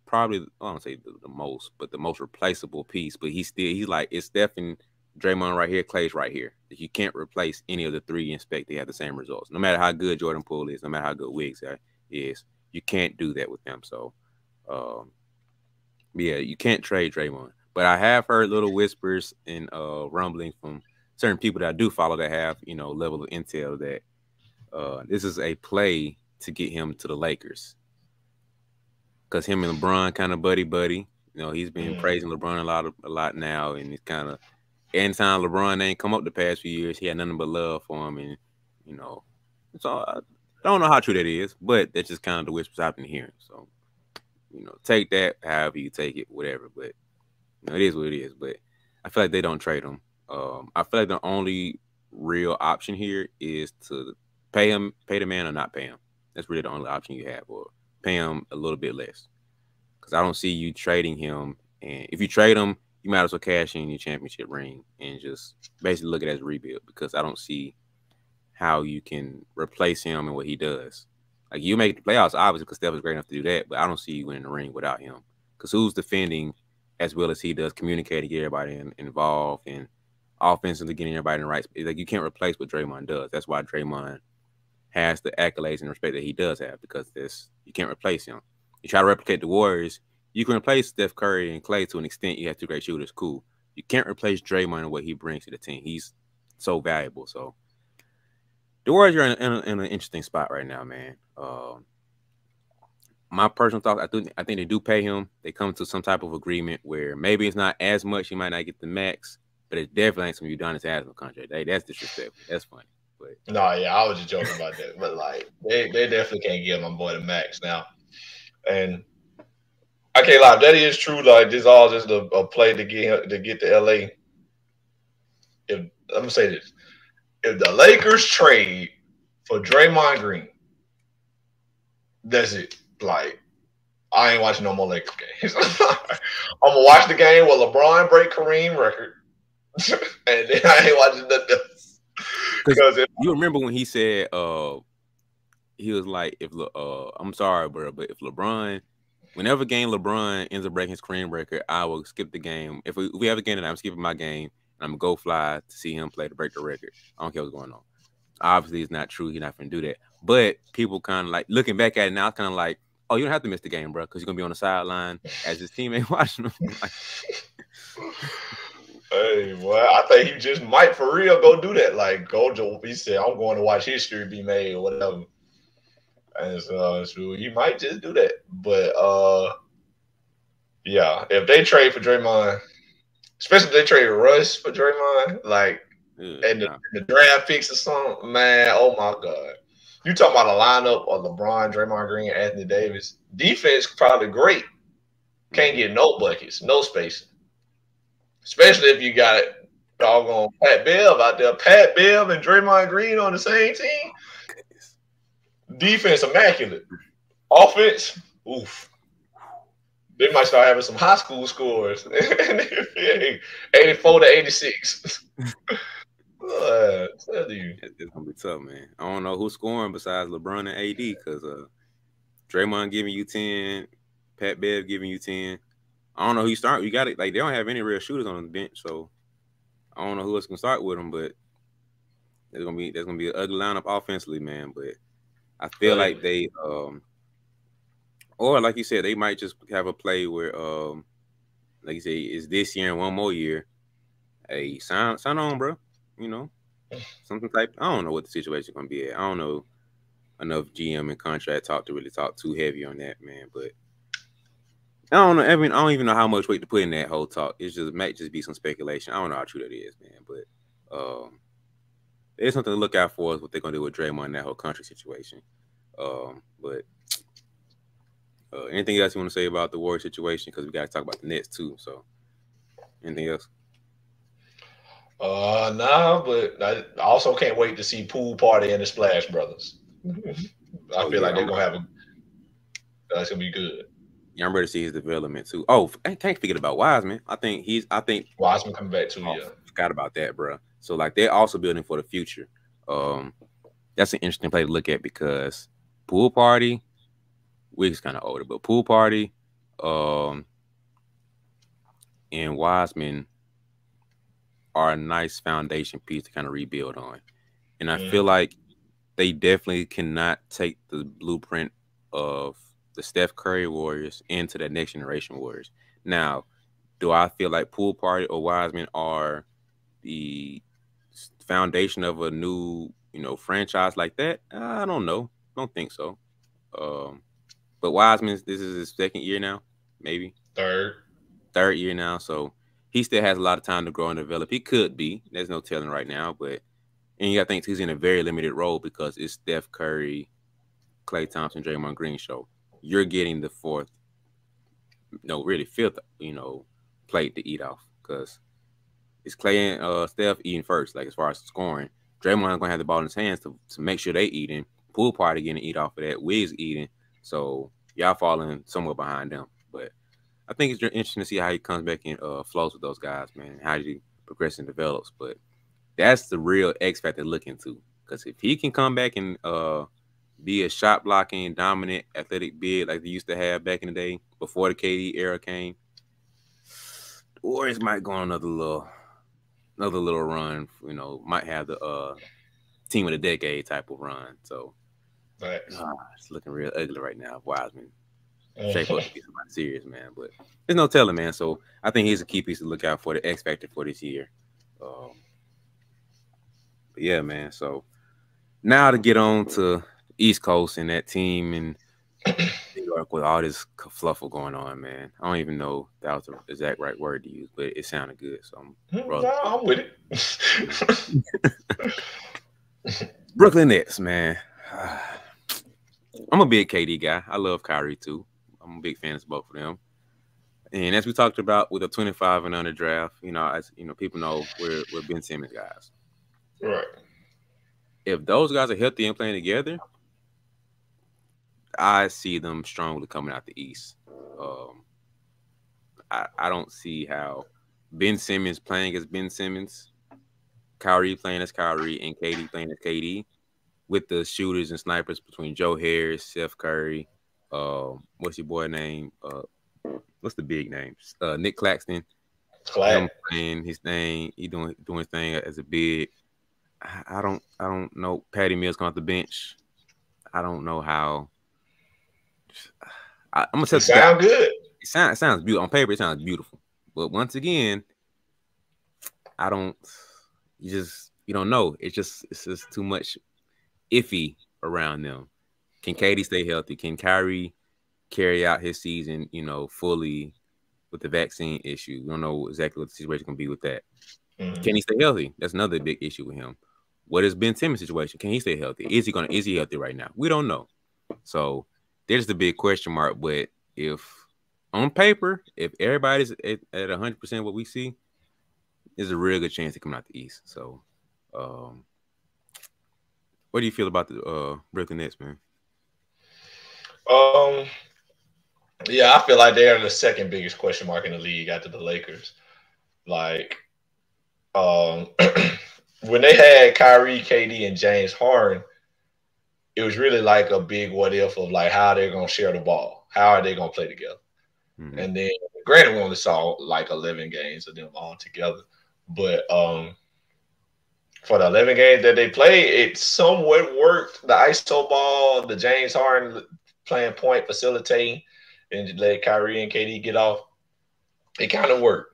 probably I don't say the most, but the most replaceable piece. But he's like it's Steph and Draymond right here, Clay's right here. You can't replace any of the three and expect they have the same results. No matter how good Jordan Poole is, no matter how good Wiggs is, you can't do that with them. So um, yeah, you can't trade Draymond. But I have heard little whispers and rumbling from certain people that I do follow that have, level of intel that this is a play to get him to the Lakers. Because him and LeBron kind of buddy. He's been Mhm. praising LeBron a lot now, and it's kind of anytime LeBron ain't come up the past few years, he had nothing but love for him, and you know, so I don't know how true that is, but that's just kind of the whispers I've been hearing. So take that however you take it, whatever. But it is what it is. But I feel like they don't trade him. I feel like the only real option here is to pay the man or not pay him. That's really the only option you have, or pay him a little bit less. Because I don't see you trading him. And if you trade him, you might as well cash in your championship ring and just basically look at it as a rebuild. Because I don't see how you can replace him and what he does. Like you make the playoffs, obviously, because Steph is great enough to do that. But I don't see you winning the ring without him. Because who's defending as well as he does, communicating, get everybody involved, and offensively getting everybody in the right space. Like you can't replace what Draymond does. That's why Draymond has the accolades and respect that he does have, because you can't replace him. You try to replicate the Warriors, you can replace Steph Curry and Clay to an extent. You have two great shooters, cool. You can't replace Draymond and what he brings to the team. He's so valuable. So the Warriors are in an interesting spot right now, man. My personal thought, I think they do pay him. They come to some type of agreement where maybe it's not as much. You might not get the max, but it definitely ain't some Udonis Haslam contract. That's disrespectful. That's funny. But No, yeah, I was just joking about that. But like they definitely can't give my boy the max now. And I can't lie, if that is true. Like this all just a play to get to LA. If I'm gonna say this, if the Lakers trade for Draymond Green, that's it. Like I ain't watching no more Lakers games. I'm gonna watch the game where LeBron break Kareem record, and then I ain't watching nothing else. because Because you remember when he said, he was like, if I'm sorry, bro, but if LeBron, whenever game LeBron ends up breaking his Kareem record, I will skip the game. If we have a game, and I'm skipping my game, and I'm gonna go fly to see him play to break the record. I don't care what's going on. Obviously, it's not true. He's not gonna do that. But people kind of like looking back at it now, kind of like, oh, you don't have to miss the game, bro, because you're gonna be on the sideline as his teammate watching him. Like, hey, well, I think he just might for real go do that. Like go to he said, I'm going to watch history be made or whatever. And so he might just do that. But yeah, if they trade for Draymond, especially if they trade Russ for Draymond, like and nah. the draft picks or something, man, oh my god. You talking about a lineup of LeBron, Draymond Green, Anthony Davis. Defense probably great. Can't get no buckets, no spacing. Especially if you got doggone Pat Bev out there. Pat Bev and Draymond Green on the same team. Defense immaculate. Offense, oof. They might start having some high school scores. 84 to 86. Tell you. It's gonna be tough, man. I don't know who's scoring besides LeBron and AD, because Draymond giving you 10, Pat Bev giving you 10. I don't know who you start. You got it. Like they don't have any real shooters on the bench, so I don't know who else can start with them. But there's gonna be an ugly lineup offensively, man. But I feel Tell you. like they or like you said, they might just have a play where like you say, is this year and one more year. Hey, sign on, bro. You know, something type. I don't know what the situation gonna be at. I don't know enough GM and contract talk to really talk too heavy on that, man. But I don't know. I mean, I don't even know how much weight to put in that whole talk. It's just might just be some speculation. I don't know how true that is, man. But there's something to look out for is what they're gonna do with Draymond in that whole country situation. But anything else you want to say about the Warriors situation? Because we got to talk about the Nets too. So anything else? Nah, but I also can't wait to see Pool Party and the Splash Brothers. I Oh feel yeah, like they're gonna have a. That's gonna be good. yeah, I'm ready to see his development too. Oh, I can't forget about Wiseman. I think Wiseman coming back too, oh, yeah. forgot about that, bro. So like they're also building for the future. Um, that's an interesting play to look at because Pool Party, Wig's kind of older, but Pool Party, um, and Wiseman are a nice foundation piece to kind of rebuild on. And I feel Mm-hmm. like they definitely cannot take the blueprint of the Steph Curry Warriors into the next generation Warriors. Now, do I feel like Pool Party or Wiseman are the foundation of a new, franchise like that? I don't know. Don't think so. Um, but Wiseman, this is his second year now, maybe Third. third year now. So he still has a lot of time to grow and develop. He could be. There's no telling right now, but and you got to think he's in a very limited role because it's Steph Curry, Klay Thompson, Draymond Green show. You're getting the fourth, no, really fifth, plate to eat off because it's Klay and Steph eating first, like as far as scoring. Draymond's gonna have the ball in his hands to make sure they eating. Pool Party getting to eat off of that. Wiz eating. So y'all falling somewhere behind them. But I think it's interesting to see how he comes back and flows with those guys, man. How he progresses and develops. But that's the real X factor to look into. Because if he can come back and be a shot blocking, dominant, athletic big like they used to have back in the day before the KD era came, the Warriors might go on another little run. Might have the team of the decade type of run. So Thanks. it's looking real ugly right now. Wiseman shape up to Mm-hmm. be somebody serious, man. But there's no telling, man. So I think he's a key piece to look out for the X factor for this year. Um, but yeah, man. So now to get on to East Coast and that team and New York with all this kerfluffle going on, man. I don't even know if that was the exact right word to use, but it sounded good. So I'm rolling. No, I'm with it. Brooklyn Nets, man. I'm a big KD guy. I love Kyrie too. I'm a big fan of both of them. And as we talked about with a 25 and under draft, as people know we're Ben Simmons guys. Right. If those guys are healthy and playing together, I see them strongly coming out the East. Um, I don't see how Ben Simmons playing as Ben Simmons, Kyrie playing as Kyrie, and KD playing as KD with the shooters and snipers between Joe Harris, Steph Curry, what's your boy name? What's the big name? Nick Claxton. Him Clack. playing his thing, he doing his thing as a big. I don't know. Patty Mills come off the bench. I don't know how. I'm gonna tell It this guy. sound good. It sounds beautiful on paper. It sounds beautiful, but once again, I don't. You don't know. It's just too much iffy around them. Can Katie stay healthy? Can Kyrie carry out his season? Fully with the vaccine issue. We don't know exactly what the situation can be with that. Mm-hmm. Can he stay healthy? That's another big issue with him. What is Ben Simmons' situation? Can he stay healthy? Is he healthy right now? We don't know. So there's the big question mark. But if on paper, if everybody's at 100% what we see, there's a real good chance to come out the East. So um, what do you feel about the Brooklyn Nets, man? Um, yeah, I feel like they are the second biggest question mark in the league after the Lakers. Like, um, when they had Kyrie, KD, and James Harden, it was really like a big what if of like how they're gonna share the ball, how are they gonna play together. Mm-hmm. And then, granted, we only saw like 11 games of them all together, but for the 11 games that they played, it somewhat worked. The ISO ball, the James Harden playing point, facilitating, and let Kyrie and KD get off. It kind of worked.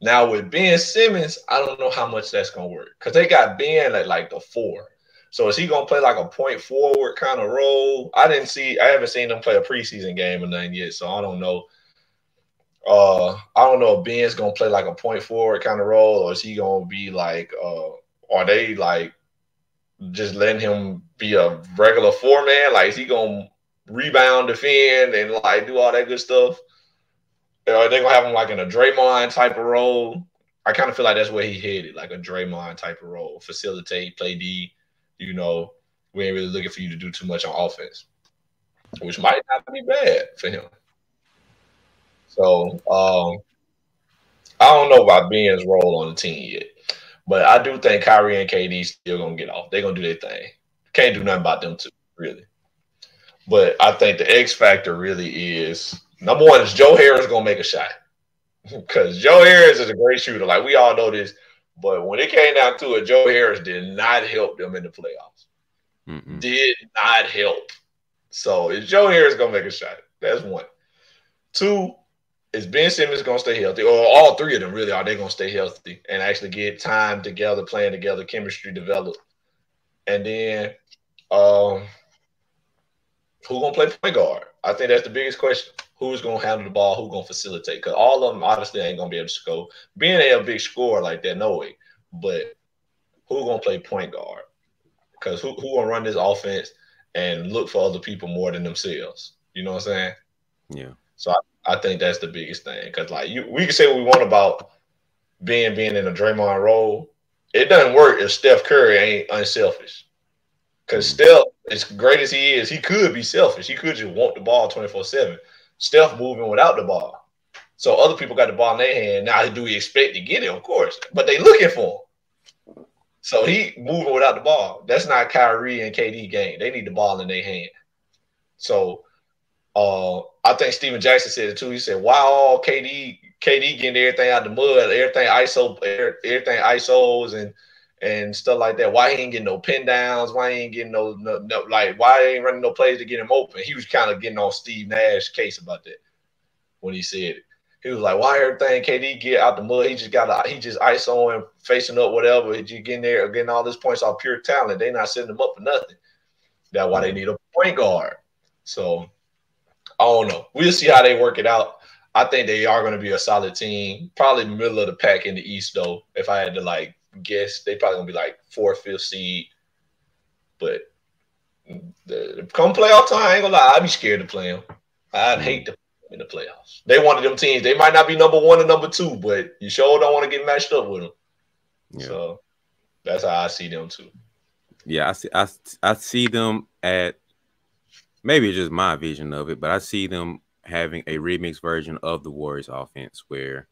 Now with Ben Simmons, I don't know how much that's gonna work because they got Ben at like the four. So is he gonna play like a point forward kind of role? I haven't seen them play a preseason game or nothing yet, so I don't know I don't know if Ben's gonna play like a point forward kind of role, or is he gonna be like, are they like just letting him be a regular four man? Like, is he gonna rebound, defend, and like do all that good stuff? Or are they gonna have him like in a Draymond type of role? I kind of feel like that's where he headed, like a Draymond type of role, facilitate, play D. You know, we ain't really looking for you to do too much on offense, which might not be bad for him. So I don't know about Ben's role on the team yet, but I do think Kyrie and KD still gonna get off. They're gonna do their thing. Can't do nothing about them two, really. But I think the X factor really is number one is Joe Harris gonna make a shot because Joe Harris is a great shooter. Like we all know this, but when it came down to it, Joe Harris did not help them in the playoffs. Did not help. So is Joe Harris gonna make a shot? That's one. Two, is Ben Simmons going to stay healthy? Or all three of them really, are they going to stay healthy and actually get time together, playing together, chemistry develop? And then who going to play point guard? I think that's the biggest question. Who's going to handle the ball? Who's going to facilitate? Because all of them honestly ain't going to be able to score. Ben ain't a big scorer like that, no way. But who's going to play point guard? Because who going to run this offense and look for other people more than themselves? You know what I'm saying? Yeah. So I think that's the biggest thing. Because like we can say what we want about being in a Draymond role. It doesn't work if Steph Curry ain't unselfish. Because Steph, as great as he is, he could be selfish. He could just want the ball 24/7. Steph moving without the ball. So other people got the ball in their hand. Now, do we expect to get it? Of course. But they looking for him. So he moving without the ball. That's not Kyrie and KD game. They need the ball in their hand. So I think Steven Jackson said it too. He said, "Why all KD getting everything out the mud, everything ISOs and stuff like that? Why he ain't getting no pin downs? Why he ain't getting no like? Why he ain't running no plays to get him open?" He was kind of getting on Steve Nash's case about that when he said it. He was like, "Why everything KD get out the mud? He just ISO and facing up whatever. He just getting there, getting all these points off pure talent. They not setting him up for nothing. That's why they need a point guard." So I don't know. We'll see how they work it out. I think they are going to be a solid team. Probably middle of the pack in the East, though. If I had to like guess, they probably going to be like 4th, 5th seed. But come playoff time, I ain't gonna lie, I'd be scared to play them. I'd hate to play them in the playoffs. They one of them teams. They might not be number 1 or number 2, but you sure don't want to get matched up with them. Yeah. So that's how I see them too. Yeah, I see them at. Maybe it's just my vision of it, but I see them having a remix version of the Warriors offense where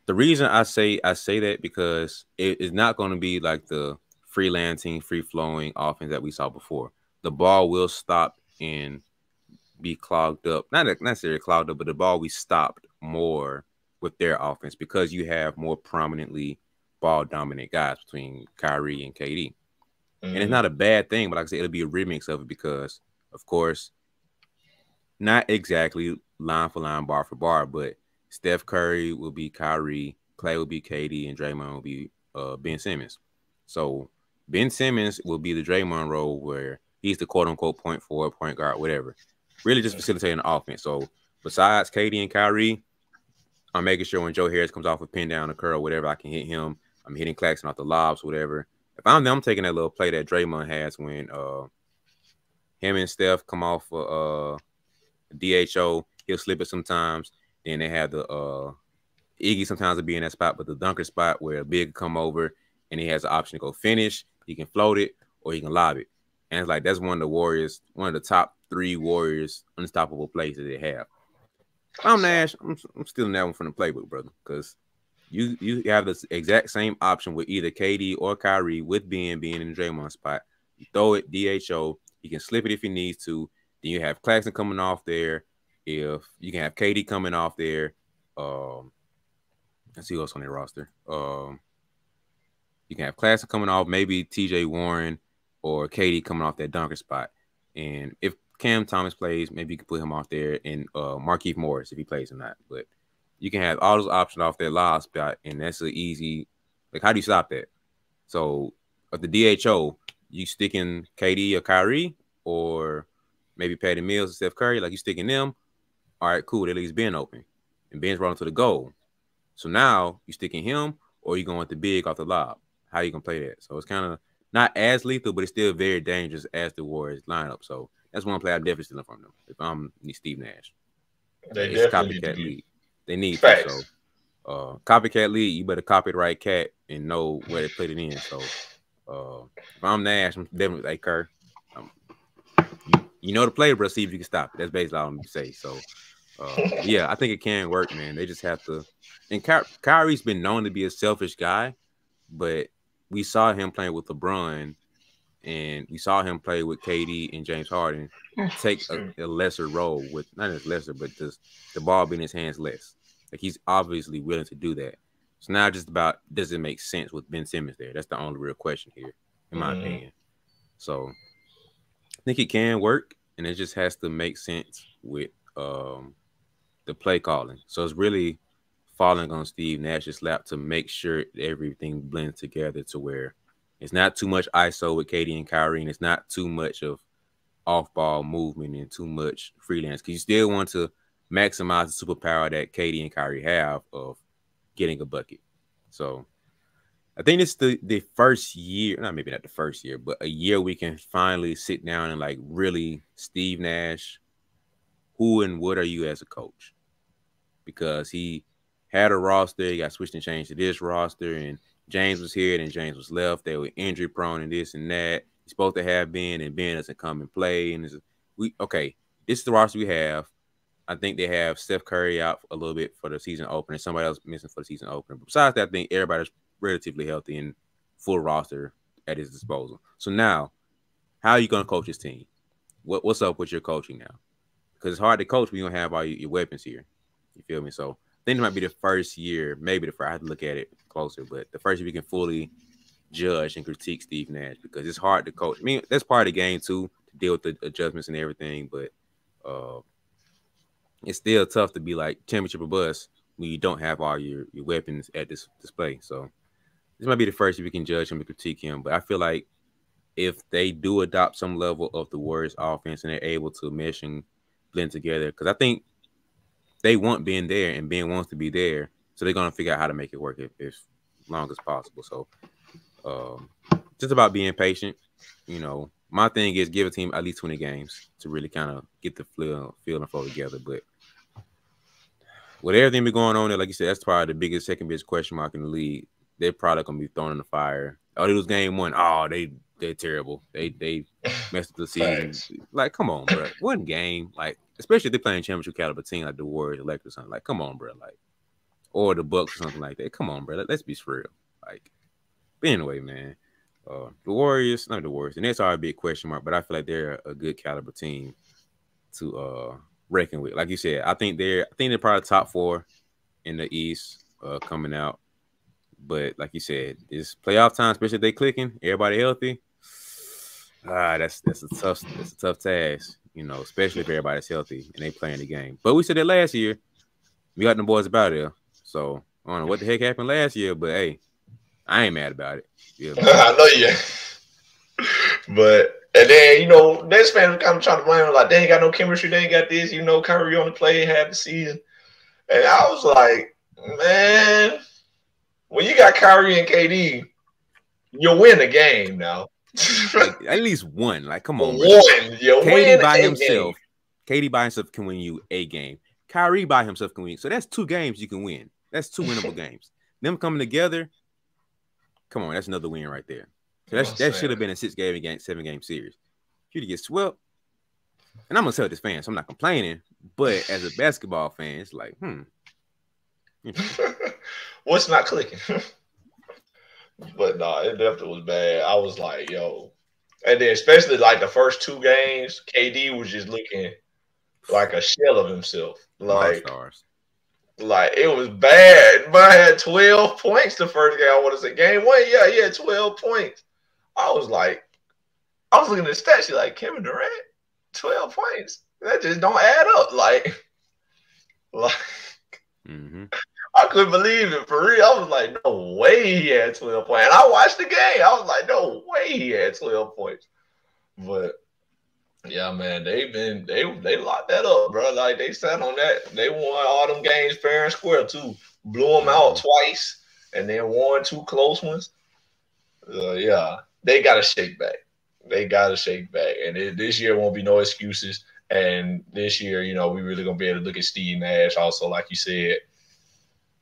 the reason I say that because it is not going to be like the freelancing, free-flowing offense that we saw before. The ball will stop and be clogged up. Not necessarily clogged up, but the ball we stopped more with their offense because you have more prominently ball-dominant guys between Kyrie and KD. And it's not a bad thing, but like I said, it'll be a remix of it because, of course, not exactly line for line, bar for bar, but Steph Curry will be Kyrie, Clay will be KD, and Draymond will be Ben Simmons. So Ben Simmons will be the Draymond role where he's the quote-unquote point forward, point guard, whatever. Really just facilitating the offense. So besides KD and Kyrie, I'm making sure when Joe Harris comes off a pin down, a curl, whatever, I can hit him. I'm hitting Claxton off the lobs, whatever. If I'm them, I'm taking that little play that Draymond has when him and Steph come off DHO, he'll slip it sometimes. Then they have the Iggy sometimes will be in that spot, but the dunker spot where a big come over and he has the option to go finish. He can float it or he can lob it. And it's like that's one of the Warriors, one of the top 3 Warriors unstoppable plays that they have. If I'm Nash, I'm stealing that one from the playbook, brother, because you have the exact same option with either KD or Kyrie with being in the Draymond spot. You throw it DHO. He can slip it if he needs to. Then you have Claxton coming off there. If you can have KD coming off there. Let's see what's on their roster. You can have Claxton coming off, maybe TJ Warren or KD coming off that dunker spot. And if Cam Thomas plays, maybe you can put him off there, and Markieff Morris if he plays or not. But you can have all those options off that lob spot, and that's an easy. Like, how do you stop that? So, at the DHO, you sticking KD or Kyrie, or maybe Patty Mills or Steph Curry, like you sticking them, All right, cool. That leaves Ben open, and Ben's running to the goal. So now you sticking him, or you going with the big off the lob. How you gonna play that? So it's kind of not as lethal, but it's still very dangerous as the Warriors lineup. So that's one play I'm definitely stealing from them. If I'm Steve Nash, They it's definitely need to copycat be league. They need to. So facts. copycat league, you better copy the right cat and know where they put it in. So if I'm Nash, I'm definitely like Kerr. Um, you know the play, bro. See if you can stop it. That's basically all I'm gonna say. So yeah, I think it can work, man. They just have to. And Kyrie's been known to be a selfish guy, but we saw him playing with LeBron, and we saw him play with KD and James Harden take a lesser role with not as lesser, but just the ball being in his hands less. Like he's obviously willing to do that. So now just about does it make sense with Ben Simmons there? That's the only real question here, in my Mm-hmm. opinion. So I think it can work, and it just has to make sense with the play calling. So it's really falling on Steve Nash's lap to make sure everything blends together to where it's not too much ISO with Katie and Kyrie, and it's not too much of off-ball movement and too much freelance. Because you still want to maximize the superpower that Katie and Kyrie have of getting a bucket. So I think it's the first year, not maybe not the first year, but a year we can finally sit down and like really Steve Nash, who and what are you as a coach? Because he had a roster, he got switched and changed to this roster, and James was here, and James was left. They were injury prone and this and that. He's supposed to have Ben, and Ben doesn't come and play. And this is the roster we have. I think they have Steph Curry out a little bit for the season opener, somebody else missing for the season opener. But besides that, I think everybody's relatively healthy and full roster at his disposal. So now, how are you going to coach his team? What's up with your coaching now? Because it's hard to coach when you don't have all your weapons here. You feel me? So I think it might be the first year, maybe the first. I have to look at it closer, but the first year we can fully judge and critique Steve Nash because it's hard to coach. I mean, that's part of the game too to deal with the adjustments and everything, but uh, it's still tough to be like championship or bust when you don't have all your weapons at this display. So this might be the first year we can judge him and critique him, but I feel like if they do adopt some level of the Warriors offense and they're able to mesh and blend together, because I think they want Ben there and Ben wants to be there. So they're going to figure out how to make it work if long as possible. So um, just about being patient. You know, my thing is give a team at least 20 games to really kind of get the feel and flow together. But with everything been going on there, like you said, that's probably the biggest, second biggest question mark in the league. They're probably going to be thrown in the fire. Oh, it was game one. Oh, they're terrible. They messed up the season. Facts. Like, come on, bro. One game, like, especially if they're playing championship caliber team like the Warriors, Lakers, something. Like, come on, bro. Like, or the Bucks or something like that. Come on, bro. Let's be for real. Like, but anyway, man. The Warriors, not the Warriors, and that's already a big question mark, but I feel like they're a good caliber team to reckon with. Like you said, I think they're probably top four in the East coming out. But like you said, this playoff time, especially if they clicking, everybody healthy. That's a tough task, you know, especially if everybody's healthy and they playing the game. But we said that last year, we got them boys about there. So I don't know what the heck happened last year, but hey, I ain't mad about it. You know? I know you. But and then Nets fans were kind of trying to blame him like they ain't got no chemistry, they ain't got this. Kyrie only played half the season, and I was like, man, when you got Kyrie and KD, you win the game now. Like at least one. Like, come on, bro. You KD win by a himself. game. KD by himself can win you a game. Kyrie by himself can win. So that's 2 games you can win. That's 2 winnable games. Them coming together, come on, that's another win right there. So that should have been a 6-game, 7-game series. You to get swept. And I'm gonna tell this fan, so I'm not complaining. But as a basketball fan, it's like, What's not clicking? But no, it definitely was bad. I was like, yo. And then especially like the first 2 games, KD was just looking like a shell of himself. Mars stars. Like it was bad. But I had 12 points the first game. I want to say game 1, yeah, he had 12 points. I was looking at the stats, like Kevin Durant, 12 points. That just don't add up. Like I couldn't believe it for real. I was like, no way he had 12 points. And I watched the game. I was like, no way he had 12 points. But Yeah, man, they locked that up, bro. Like they sat on that. They won all them games fair and square too. Blew them out Mm-hmm. twice, and then won two close ones. Yeah, they got to shake back. They got to shake back, and this year won't be no excuses. And this year, we really gonna be able to look at Steve Nash. Also, like you said,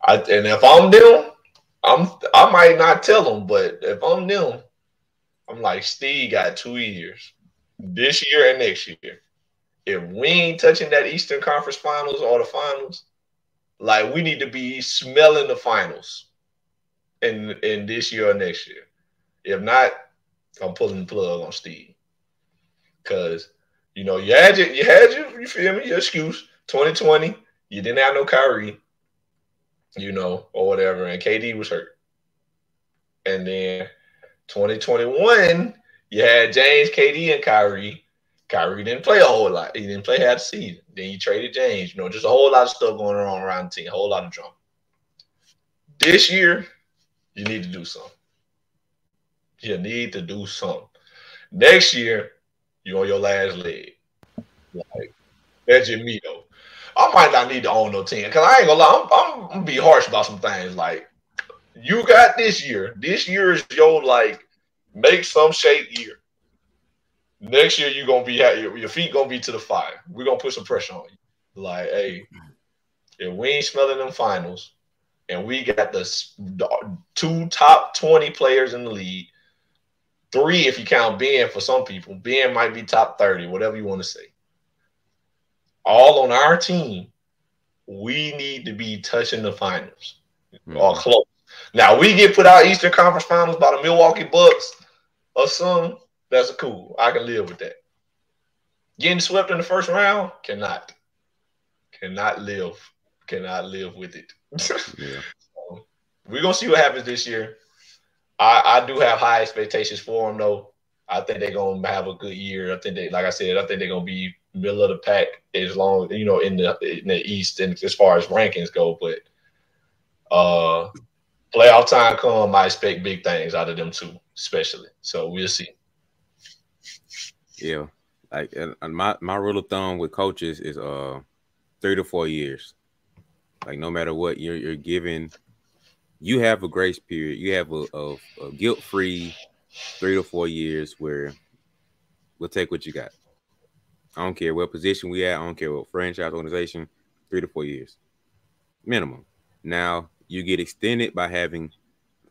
and if I'm them, I might not tell them, but if I'm them, I'm like Steve got 2 years, this year and next year. If we ain't touching that Eastern Conference Finals or the finals, like we need to be smelling the finals in this year or next year. If not, I'm pulling the plug on Steve because you feel me, your excuse. 2020, you didn't have no Kyrie, or whatever, and KD was hurt, and then 2021, you had James, KD, and Kyrie. Kyrie didn't play a whole lot. He didn't play half the season. Then you traded James. Just a whole lot of stuff going on around the team. A whole lot of drama. This year, you need to do something. You need to do something. Next year, you're on your last leg. Like, that's just me, though. I might not need to own no team. Because I ain't going to lie, I'm going to be harsh about some things. Like, you got this year. This year is your, make some shape year. Next year, you're going to be, your feet going to be to the fire. We're going to put some pressure on you. Like, hey, if we ain't smelling them finals, and we got the two top 20 players in the league, 3 if you count Ben for some people. Ben might be top 30, whatever you want to say. All on our team, we need to be touching the finals or close. Now, we get put out Eastern Conference Finals by the Milwaukee Bucks or something. That's cool. I can live with that. Getting swept in the first round, cannot live with it. Yeah. We're going to see what happens this year. I do have high expectations for them, though. I think they're going to have a good year. I think like I said, I think they're going to be middle of the pack as long, in the East and as far as rankings go. But playoff time come, I expect big things out of them too, especially. So we'll see. Yeah. Like, and my rule of thumb with coaches is 3 to 4 years. Like, no matter what you're given, you have a grace period. You have a guilt-free 3 to 4 years where we'll take what you got. I don't care what position we at. I don't care what franchise organization. 3 to 4 years minimum. Now you get extended by having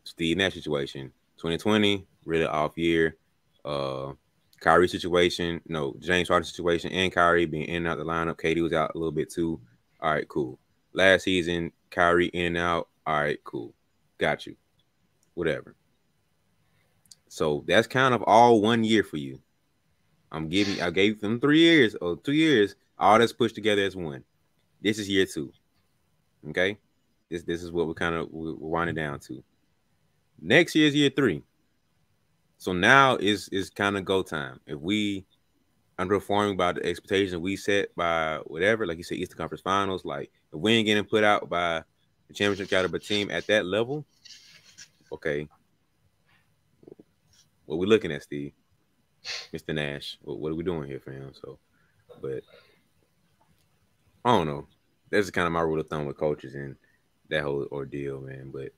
Steve Nash situation. 2020 really off year. Kyrie situation, no James Harden situation, and Kyrie being in and out the lineup. KD was out a little bit too. All right, cool. Last season, Kyrie in and out. All right, cool. Got you. Whatever. So that's kind of all 1 year for you. I gave them 3 years or 2 years. All that's pushed together as one. This is year 2. Okay, this is what we're winding down to. Next year is year 3. So now is kind of go time. If we underperforming by the expectations we set by whatever, like you said, Eastern Conference Finals, like if we ain't getting put out by the championship caliber team at that level, okay, what we looking at, Steve? Mr. Nash, what are we doing here, fam? So, but I don't know. That's kind of my rule of thumb with coaches and that whole ordeal, man. But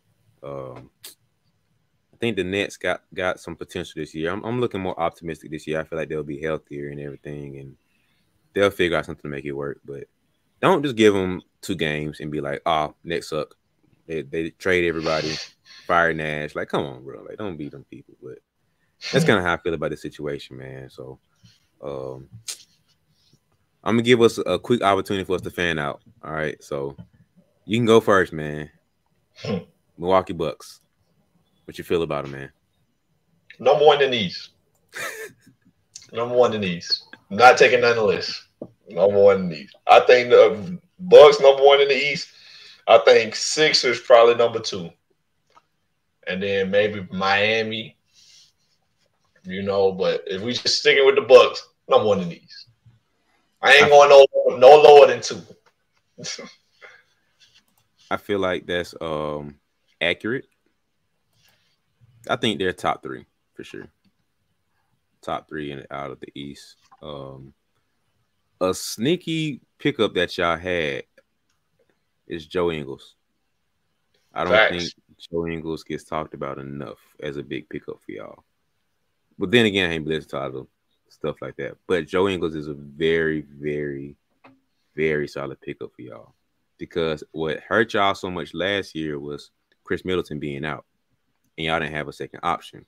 I think the Nets got some potential this year. I'm looking more optimistic this year. I feel like they'll be healthier and everything, and they'll figure out something to make it work. But don't just give them 2 games and be like, "Oh, Nets suck." They trade everybody, fire Nash. Like, come on, bro. Like, don't beat them people. But that's kind of how I feel about the situation, man. So, I'm gonna give us a quick opportunity for us to fan out. All right, so you can go first, man. Milwaukee Bucks. What you feel about them, man? Number 1 in the East. Number 1 in the East. Not taking none less. Number 1 in the East. I think the Bucks number 1 in the East. I think Sixers probably number 2. And then maybe Miami. But if we just sticking with the Bucks, number 1 in the East. I ain't going no lower than 2. I feel like that's accurate. I think they're top 3 for sure. top three out of the East. A sneaky pickup that y'all had is Joe Ingles. I don't think Facts. Joe Ingles gets talked about enough as a big pickup for y'all. But then again, I ain't listening to all the stuff like that. But Joe Ingles is a very, very, very solid pickup for y'all. Because what hurt y'all so much last year was Chris Middleton being out, and y'all didn't have a second option.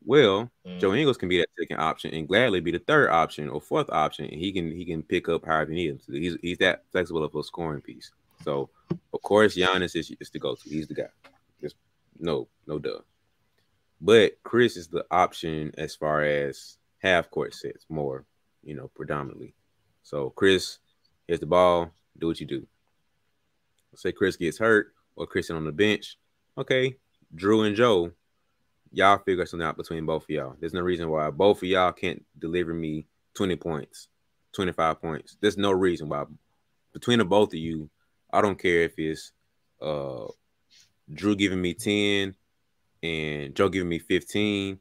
Well, Joe Ingles can be that second option and gladly be the third option or fourth option, and he can pick up however he needs him to. He's that flexible of a scoring piece. So of course Giannis is the go-to. He's the guy. Just no duh. But Chris is the option as far as half court sets more, predominantly. So Chris hits the ball, do what you do. Say Chris gets hurt or Chris on the bench. Okay, Drew and Joe, y'all figure something out between both of y'all. There's no reason why both of y'all can't deliver me 20 points, 25 points. There's no reason why between the both of you, I don't care if it's Drew giving me 10 and Joe giving me 15.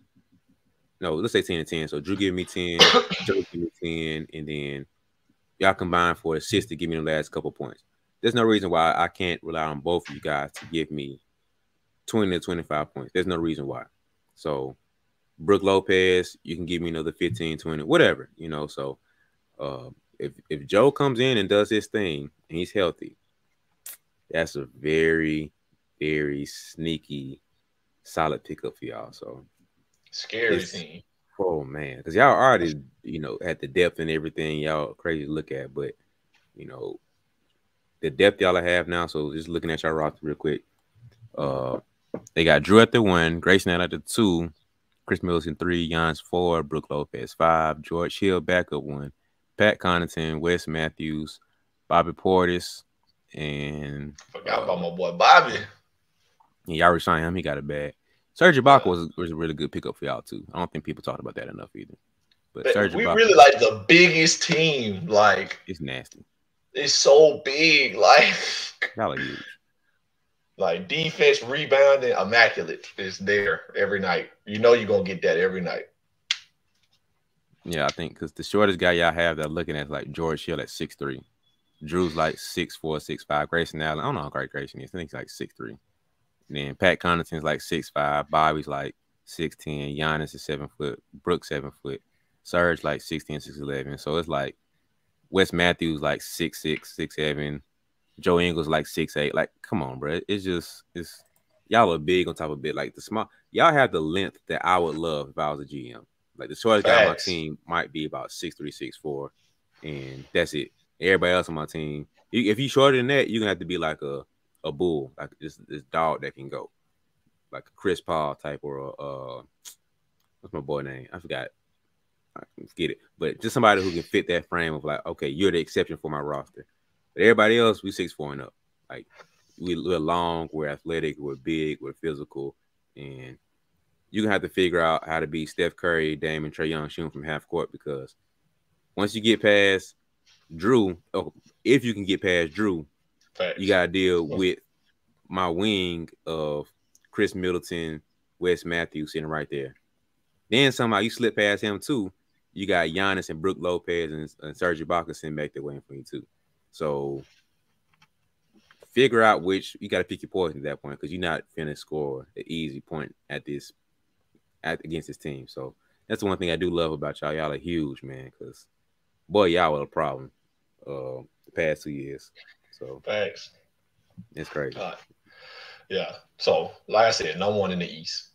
No, let's say 10 and 10. So Drew giving me 10, Joe giving me 10, and then y'all combine for assist to give me the last couple points. There's no reason why I can't rely on both of you guys to give me 20 to 25 points. There's no reason why. So Brook Lopez, you can give me another 15, 20, whatever, So if Joe comes in and does his thing and he's healthy, that's a very, very sneaky, solid pickup for y'all. So Scary team. Oh man, because y'all already, had the depth and everything y'all crazy to look at, but the depth y'all have now. So just looking at y'all roster real quick, they got Drew at the 1, Grayson at the 2, Chris Middleton 3, Giannis 4, Brook Lopez 5, George Hill backup 1, Pat Connaughton, Wes Matthews, Bobby Portis, and forgot about my boy Bobby. Y'all resigned him. He got a bag. Serge Ibaka was a really good pickup for y'all too. I don't think people talked about that enough either. But Serge we Ibaka, really like the biggest team. Like it's nasty. It's so big. Like y'all are huge. Like defense, rebounding, immaculate is there every night. You're gonna get that every night. Yeah, I think because the shortest guy y'all have that looking at like George Hill at 6'3". Drew's like 6'4", 6'5". Grayson Allen, I don't know how great Grayson is. I think he's like 6'3". Then Pat Connaughton's like 6'5". Bobby's like 6'10". Giannis is 7 foot. Brooks 7 foot. Serge like 6'10", 6'11". So it's like Wes Matthews like 6'6", 6'7". Joe Ingles like 6'8". Like, come on, bro. It's y'all are big on top of it. Like the small, y'all have the length that I would love if I was a GM. Like the shortest guy on my team might be about 6'3", 6'4", and that's it. Everybody else on my team, if you shorter than that, you're gonna have to be like a bull, like this dog that can go, like a Chris Paul type or a what's my boy name? I forgot. I forget it, but just somebody who can fit that frame of like, okay, you're the exception for my roster. But everybody else, we 6'4" and up. Like we're long, we're athletic, we're big, we're physical, and you're gonna have to figure out how to beat Steph Curry, Dame, and Trae Young shooting from half court because once you get past Drew, if you can get past Drew, you gotta deal with my wing of Chris Middleton, Wes Matthews sitting right there. Then somehow you slip past him too. You got Giannis and Brook Lopez and Serge Ibaka sitting back there waiting for you too. So figure out which you got to pick your poison at that point because you're not finna score an easy point against this team. So that's the one thing I do love about y'all. Y'all are huge, man. Because boy, y'all were a problem the past 2 years. So thanks. It's crazy. Yeah. So like I said, no one in the East.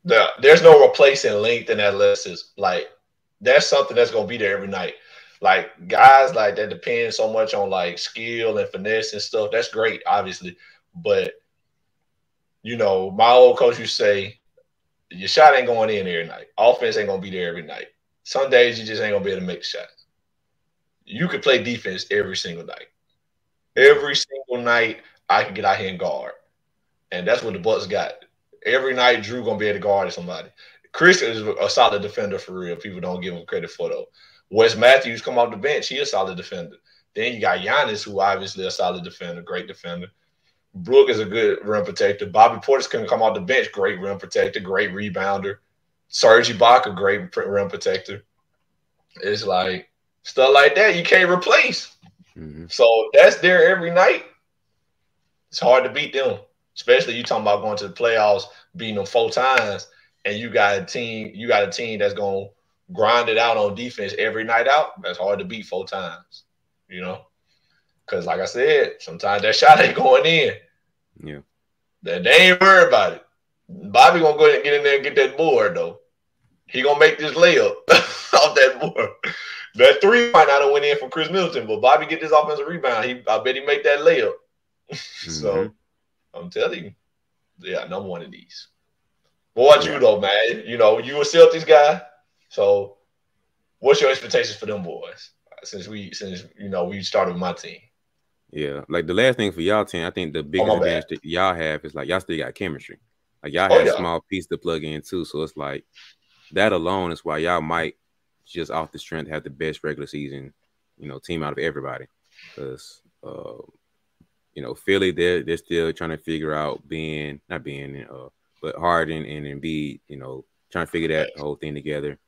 There's no replacing length and athleticism. Like that's something that's gonna be there every night. Like guys like that depend so much on like skill and finesse and stuff. That's great, obviously. But my old coach used to say, your shot ain't going in every night. Offense ain't gonna be there every night. Some days you just ain't gonna be able to make the shot. You can play defense every single night. Every single night I can get out here and guard. And that's what the Bucks got. Every night Drew gonna be able to guard somebody. Chris is a solid defender for real. People don't give him credit for though. Wes Matthews come off the bench, he a solid defender. Then you got Giannis, who obviously a solid defender, great defender. Brook is a good rim protector. Bobby Portis can come off the bench, great rim protector, great rebounder. Serge Ibaka, great rim protector. It's like stuff like that you can't replace. Mm-hmm. So that's there every night. It's hard to beat them, especially you talking about going to the playoffs, beating them 4 times, and you got a team. You got a team that's gonna grind it out on defense every night out. That's hard to beat 4 times. You know, because like I said, sometimes that shot ain't going in. Yeah. They ain't worried about it. Bobby gonna go ahead and get in there and get that board though. He gonna make this layup off that board. That three might not have went in from Chris Middleton, but Bobby get this offensive rebound. I bet he make that layup. Mm-hmm. So I'm telling you, yeah, number one in these. But what Yeah. you though, man? You know, you a Celtics guy. So what's your expectations for them boys? Since we started with my team. Yeah. Like the last thing for y'all team, I think the Oh biggest my bad. advantage that y'all have is like y'all still got chemistry. Like y'all Oh have yeah. small piece to plug in too. So it's like that alone is why y'all might just off the strength have the best regular season, team out of everybody. Because Philly, they're still trying to figure out but Harden and Embiid, trying to figure that whole thing together.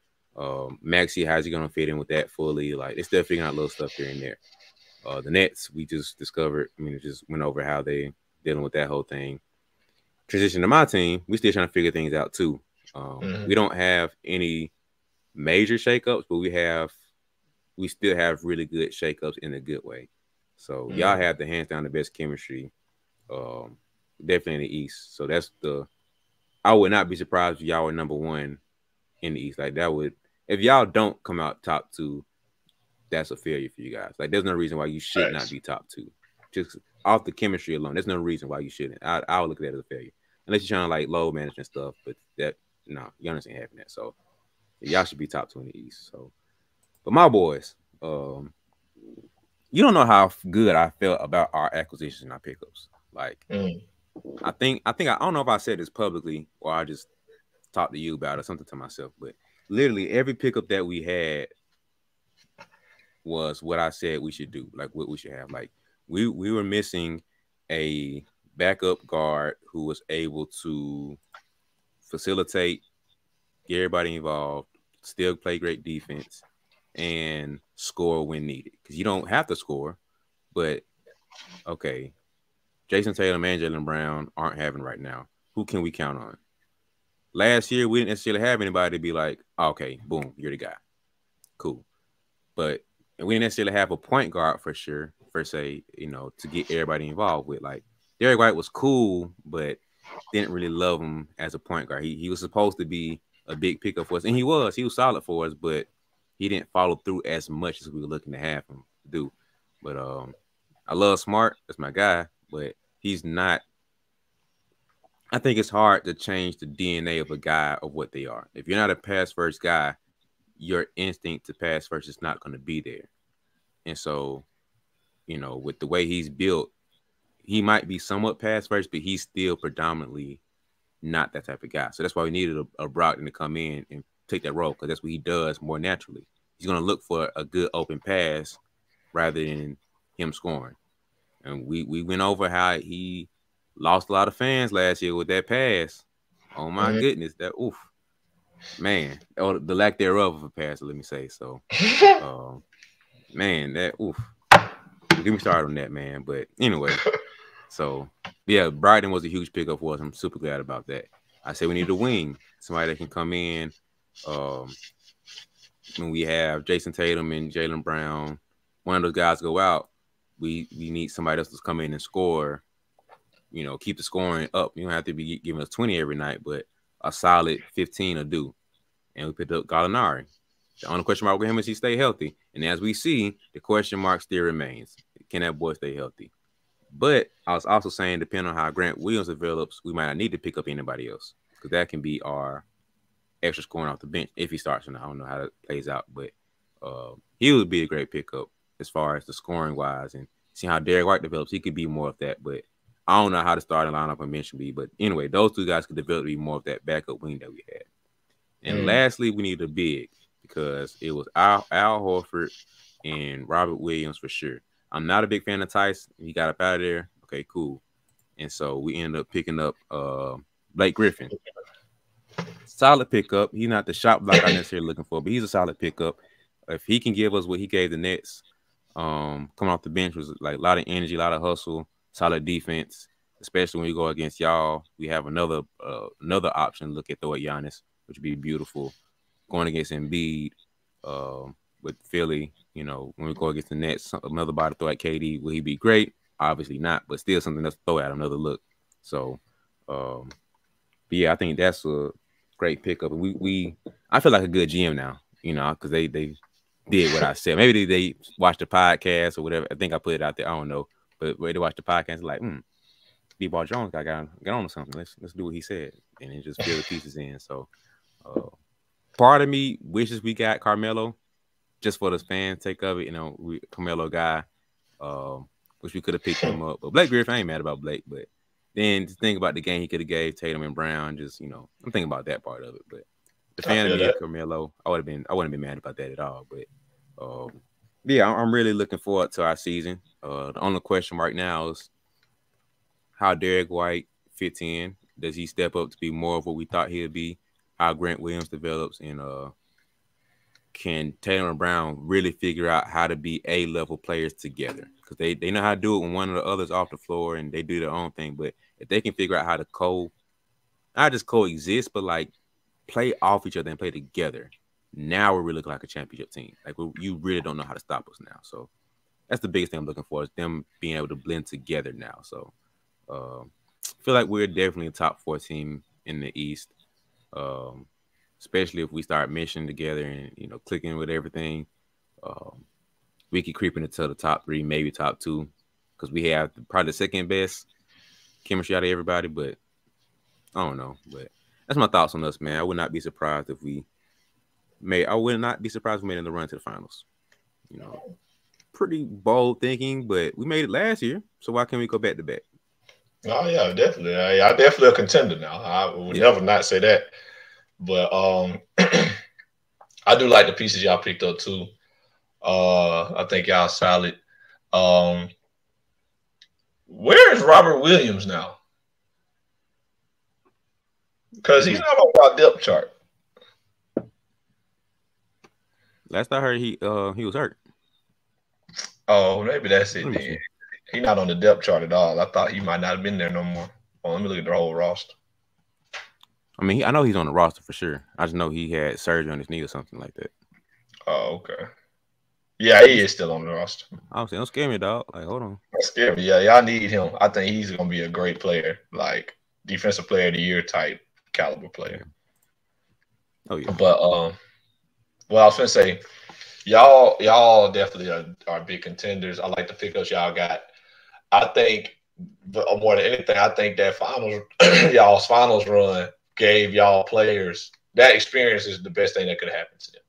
Maxey, how's he gonna fit in with that fully? Like they're still figuring out little stuff here and there. The Nets, we just discovered. I mean, it just went over how they dealing with that whole thing. Transition to my team, we still trying to figure things out too. Mm-hmm. We don't have any major shakeups, but we still have really good shakeups in a good way. So y'all have the hands down the best chemistry, definitely in the East. So I would not be surprised if y'all were number one in the East. Like that would, if y'all don't come out top two, that's a failure for you guys. Like there's no reason why you should not be top two. Just off the chemistry alone, there's no reason why you shouldn't. I would look at that as a failure. Unless you're trying to like load management stuff, but you understand having that. So y'all should be top two in the East. So, but my boys, you don't know how good I felt about our acquisitions and our pickups. Like, I don't know if I said this publicly or I just talked to you about it or something to myself, but literally every pickup that we had was what I said we should do, like what we should have. Like we were missing a backup guard who was able to facilitate, get everybody involved, still play great defense, and score when needed. Because you don't have to score, but okay, Jason Tatum and Jaylen Brown aren't having right now. Who can we count on? Last year, we didn't necessarily have anybody to be like, okay, boom, you're the guy. Cool. But we didn't necessarily have a point guard for sure, per se, to get everybody involved with. Like, Derek White was cool, but didn't really love him as a point guard. He was supposed to be a big pickup for us, and he was solid for us, but he didn't follow through as much as we were looking to have him do. But I love Smart. That's my guy, but he's not. I think it's hard to change the DNA of a guy of what they are. If you're not a pass first guy, your instinct to pass first is not going to be there. And so, with the way he's built, he might be somewhat pass first, but he's still predominantly not that type of guy. So that's why we needed a Brogdon to come in and take that role, because that's what he does more naturally. He's going to look for a good open pass rather than him scoring. And we went over how he lost a lot of fans last year with that pass. Oh my goodness, that man, or the lack thereof of a pass, let me say. So, man, that get me started on that, man. But anyway, so yeah, Brighton was a huge pickup for us. I'm super glad about that. I say we need a wing, somebody that can come in. When we have Jason Tatum and Jaylen Brown, one of those guys go out, we need somebody else to come in and score. Keep the scoring up. You don't have to be giving us 20 every night, but a solid 15 will do. And we picked up Gallinari. The only question mark with him is he stay healthy. And as we see, the question mark still remains. Can that boy stay healthy? But I was also saying, depending on how Grant Williams develops, we might not need to pick up anybody else, because that can be our extra scoring off the bench if he starts. And I don't know how that plays out, but he would be a great pickup as far as the scoring wise, and see how Derek White develops. He could be more of that, but I don't know how the starting lineup and bench should be. But anyway, those two guys could develop to be more of that backup wing that we had. And lastly, we need a big, because it was Al Horford and Robert Williams for sure. I'm not a big fan of Tice. He got up out of there. Okay, cool. And so we ended up picking up Blake Griffin. Solid pickup. He's not the shot block I necessarily looking for, but he's a solid pickup. If he can give us what he gave the Nets, coming off the bench was like a lot of energy, a lot of hustle, solid defense. Especially when we go against y'all, we have another option. Look at throw at Giannis, which would be beautiful. Going against Embiid, with Philly, when we go against the Nets, another body throw at KD, will he be great? Obviously not, but still something to throw at, another look. So, but yeah, I think that's a great pickup. And I feel like a good GM now, because they did what I said. Maybe they watched the podcast or whatever. I think I put it out there. I don't know, but where they watched the podcast, like, BeBall Jones got on to something. Let's do what he said, and then just fill the pieces in. So, part of me wishes we got Carmelo, just for the fans' sake of it. Carmelo guy, wish we could have picked him up. But Blake Griffin, I ain't mad about Blake, but then to think about the game he could have gave Tatum and Brown, just I'm thinking about that part of it. But the fan of me, Carmelo, I wouldn't been mad about that at all. But yeah, I'm really looking forward to our season. The only question right now is how Derek White fits in. Does he step up to be more of what we thought he'd be? How Grant Williams develops, and can Tatum and Brown really figure out how to be A-level players together? Because they know how to do it when one of the others off the floor and they do their own thing. But if they can figure out how to not just coexist, but like play off each other and play together, now we're really looking like a championship team. Like you really don't know how to stop us now. So that's the biggest thing I'm looking for, is them being able to blend together now. So I feel like we're definitely a top 4 team in the East, especially if we start meshing together and clicking with everything. We could creep into the top 3, maybe top 2, because we have probably the second best chemistry out of everybody. But I don't know. But that's my thoughts on us, man. I would not be surprised if we made in the run to the finals. Pretty bold thinking, but we made it last year, so why can't we go back to back? Oh yeah, definitely. I definitely a contender now. I would never not say that. But I do like the pieces y'all picked up too. I think y'all solid. Where is Robert Williams now? Because he's not on our depth chart. Last I heard, he was hurt. Oh, maybe that's it then. He's not on the depth chart at all. I thought he might not have been there no more. Well, let me look at the whole roster. I mean, I know he's on the roster for sure. I just know he had surgery on his knee or something like that. Oh, okay. Yeah, he is still on the roster. I was saying, don't scare me, dog. Like, hold on. Don't scare me. Yeah, y'all need him. I think he's gonna be a great player, like defensive player of the year type caliber player. Oh yeah. But well, I was gonna say, y'all definitely are big contenders. I like the pickups y'all got. I think, but more than anything, I think that y'all's finals run gave y'all players that experience is the best thing that could happen to them.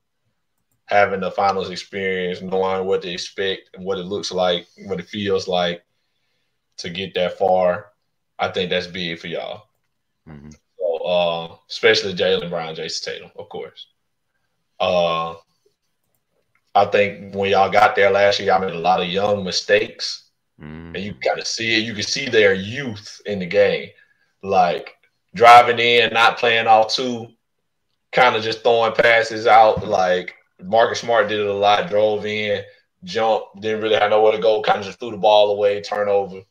Having the finals experience, knowing what to expect and what it looks like, what it feels like to get that far, I think that's big for y'all. Mm-hmm. So, especially Jaylen Brown, Jason Tatum, of course. I think when y'all got there last year, y'all made a lot of young mistakes, and you kind of see it. You can see their youth in the game, like driving in, not playing all 2, kind of just throwing passes out, like. Marcus Smart did it a lot, drove in, jumped, didn't really have nowhere to go, kind of just threw the ball away, turnover.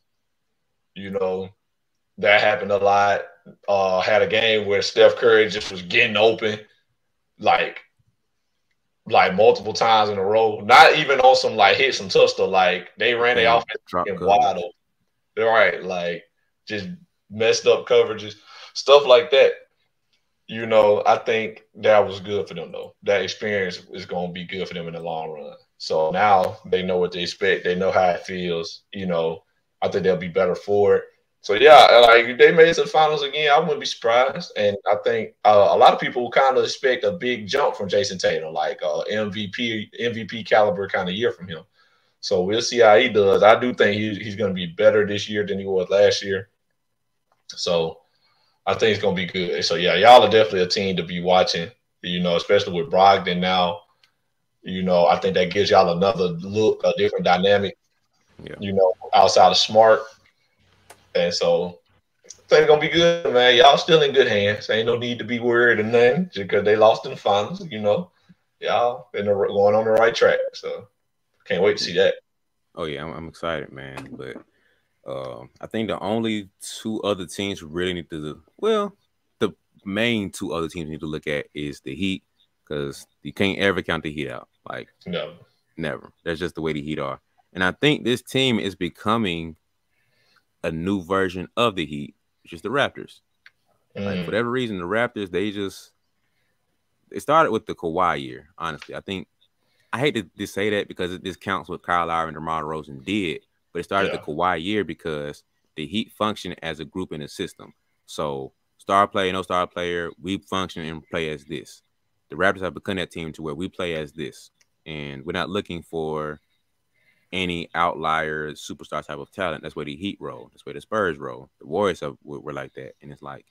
That happened a lot. Had a game where Steph Curry just was getting open, like multiple times in a row. Not even on some hit some touch stuff. Like they ran the offense wide open. They're right, like just messed up coverages, stuff like that. I think that was good for them, though. That experience is going to be good for them in the long run. So now they know what to expect. They know how it feels. I think they'll be better for it. So, yeah, if they made it to the finals again, I wouldn't be surprised. And I think a lot of people kind of expect a big jump from Jason Tatum, like MVP caliber kind of year from him. So we'll see how he does. I do think he's going to be better this year than he was last year. So I think it's going to be good. So, yeah, y'all are definitely a team to be watching, especially with Brogdon now. I think that gives y'all another look, a different dynamic, outside of Smart. And so think it's gonna be good, man. Y'all still in good hands. Ain't no need to be worried or nothing just because they lost in the finals. Y'all going on the right track. So can't wait to see that. Oh yeah, I'm excited, man. But I think the only two other teams who really need to, well, the main two other teams need to look at is the Heat, because you can't ever count the Heat out. Like, No. never. That's just the way the Heat are. And I think this team is becoming a new version of the Heat, which is the Raptors. Like, for Mm, whatever reason, the Raptors, they started with the Kawhi year, honestly. I hate to just say that because this counts what Kyle Lowry and DeMar DeRozan did, but it started the yeah. Kawhi year because the Heat function as a group in a system. So star player, no star player, we function and play as this. The Raptors have become that team to where we play as this, and we're not looking for any outlier superstar type of talent. That's where the Heat roll. That's where the Spurs roll. The Warriors were like that, and it's like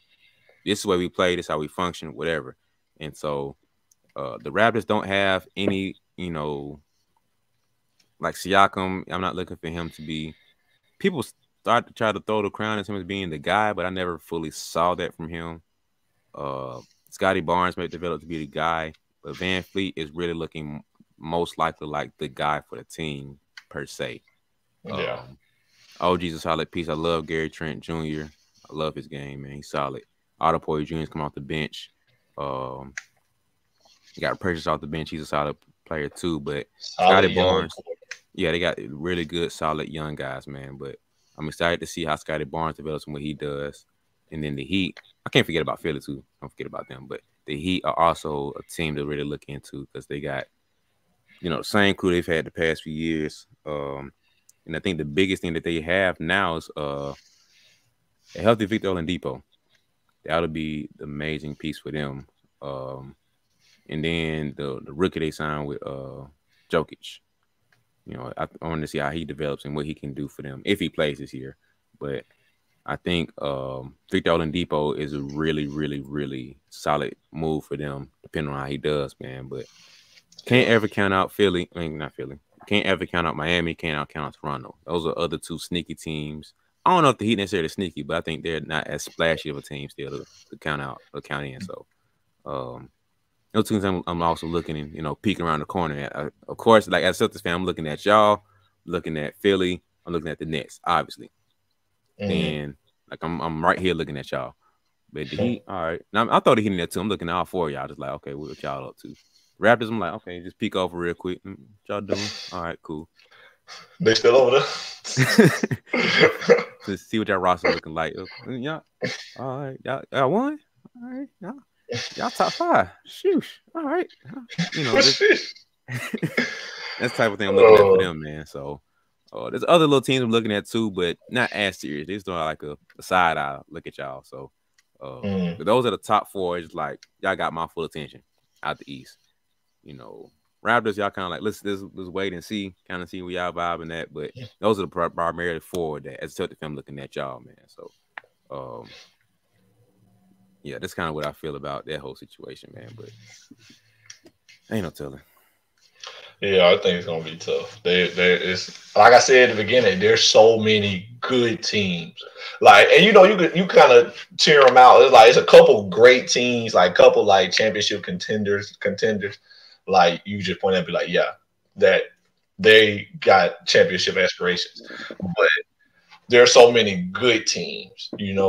this is the way we play. This is how we function, whatever. And so the Raptors don't have any, like Siakam. I'm not looking for him to be. People start to try to throw the crown at him as being the guy, but I never fully saw that from him. Scotty Barnes may develop to be the guy, but Van Fleet is really looking most likely like the guy for the team per se. Yeah. Um, OG's a solid piece. I love Gary Trent Jr. I love his game, man. He's solid. Otto Porter Jr. come off the bench. Um, you got Purchase off the bench. He's a solid player too. But Solid Scotty young Barnes, core. yeah, they got really good, solid young guys, man. But I'm excited to see how Scotty Barnes develops and what he does. And then the Heat, I can't forget about Philly too. Don't forget about them. But the Heat are also a team to really look into because they got, the same crew they've had the past few years. And I think the biggest thing that they have now is a healthy Victor Oladipo. That'll be the amazing piece for them. And then the rookie they signed with Jokic. I want to see how he develops and what he can do for them if he plays this year. But I think Victor Oladipo is a really, really, really solid move for them, depending on how he does, man. But can't Yeah. ever count out Philly. I mean, not Philly. Can't ever count out Miami. Can't count out Toronto. Those are other two sneaky teams. I don't know if the Heat necessarily sneaky, but I think they're not as splashy of a team still to count out or count in. So, um, those teams I'm also looking and peeking around the corner at. Of course, like as a Celtics fan, I'm looking at y'all, looking at Philly, I'm looking at the Nets, obviously. Mm. Then like I'm right here looking at y'all. But the Heat, all right. Now I thought the Heat in there too. I'm looking at all four of y'all, just like, okay, what y'all up to? Raptors, I'm like, okay, just peek over real quick. What y'all doing? All right, cool. They still over To see what y'all roster looking like. Y'all, all right, y'all won. All right, y'all top five. Shoosh. All right, just there. that's the type of thing I'm looking at for Oh. them, man. So, there's other little teams I'm looking at too, but not as serious. They just doing like a side eye look at y'all. So, Mm. but those are the top four. It's like y'all got my full attention out the East. Raptors, y'all kind of like let's wait and see, kind of see where y'all vibing at. But those are the primarily four that as a Celtic fan looking at y'all, man. So, um, yeah, that's kind of what I feel about that whole situation, man. But ain't no telling. Yeah, I think it's gonna be tough. It's like I said at the beginning. There's so many good teams. Like, and you kind of cheer them out. It's like it's a couple great teams, like a couple like championship contenders. Like you just point out, and be like, yeah, that they got championship aspirations. But there are so many good teams. And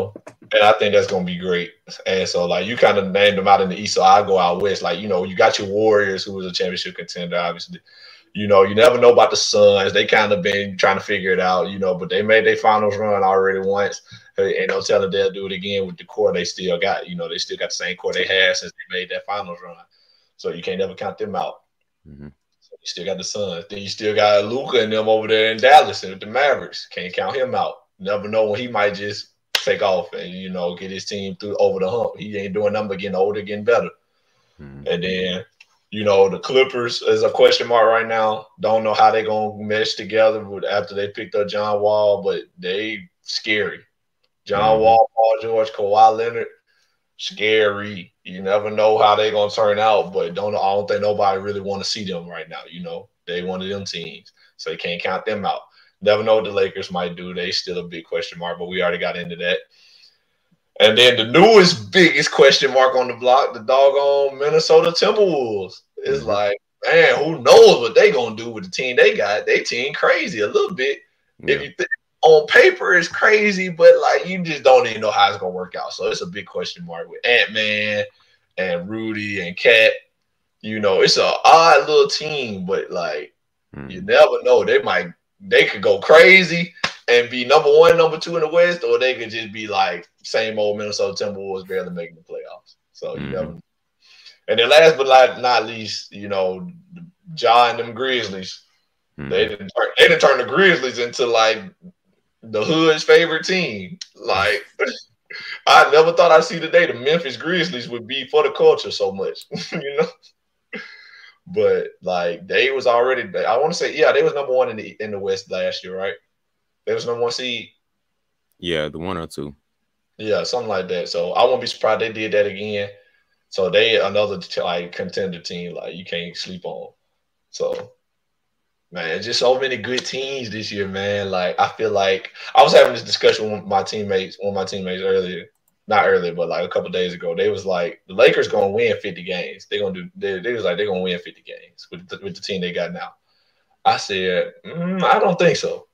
I think that's gonna be great. And so like you kind of named them out in the East, so I go out west. Like, you got your Warriors, who was a championship contender, obviously. You never know about the Suns. They kind of been trying to figure it out, but they made their finals run already once. Hey, ain't no telling they'll do it again with the core they still got. They still got the same core they had since they made that finals run. So you can't never count them out. Mm-hmm. So you still got the Suns. Then you still got Luka and them over there in Dallas and the Mavericks. Can't count him out. Never know when he might just take off and get his team through over the hump. He ain't doing nothing but getting older, getting better. Mm-hmm. And then the Clippers is a question mark right now. Don't know how they're gonna mesh together after they picked up John Wall, but they scary. John Mm-hmm. Wall, Paul George, Kawhi Leonard, scary. You never know how they're gonna turn out, but I don't think nobody really want to see them right now. They one of them teams, so you can't count them out. Never know what the Lakers might do. They still a big question mark, but we already got into that. And then the newest biggest question mark on the block, the doggone Minnesota Timberwolves. It's Mm-hmm. like, man, who knows what they gonna do with the team they got? They team crazy a little bit. If Yeah. you think on paper it's crazy, but like you just don't even know how it's gonna work out. So it's a big question mark with Ant-Man and Rudy and Cat. You know, it's an odd little team, but like you Mm-hmm. never know. They could go crazy and be number one, number two in the West, or they could just be like same old Minnesota Timberwolves barely making the playoffs. So you never Mm-hmm. know. And then last but not least, you know, Ja and them Grizzlies. Mm-hmm. They didn't turn the Grizzlies into like the hood's favorite team. Like I never thought I'd see the day the Memphis Grizzlies would be for the culture so much. You know? But like they was already I want to say, yeah, they was number one in the West last year, right? They was number one seed. Yeah, the 1 or 2. Yeah, something like that. So I won't be surprised they did that again. So they another like contender team like you can't sleep on. So man, just so many good teams this year, man. Like I feel like I was having this discussion with one of my teammates earlier, not earlier, but like a couple days ago. They was like the Lakers gonna win 50 games. They was like they're gonna win 50 games with the team they got now. I said, I don't think so.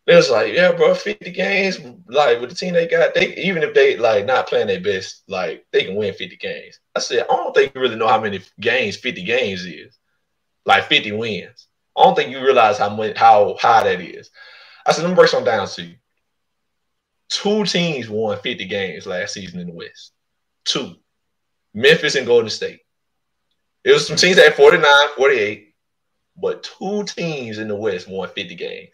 They was like, yeah, bro, 50 games, like with the team they got, they even if they like not playing their best, like they can win 50 games. I said, I don't think you really know how many games 50 games is. Like 50 wins. I don't think you realize how high that is. I said, let me break something down to you. Two teams won 50 games last season in the West. Two. Memphis and Golden State. It was some teams at 49, 48, but two teams in the West won 50 games.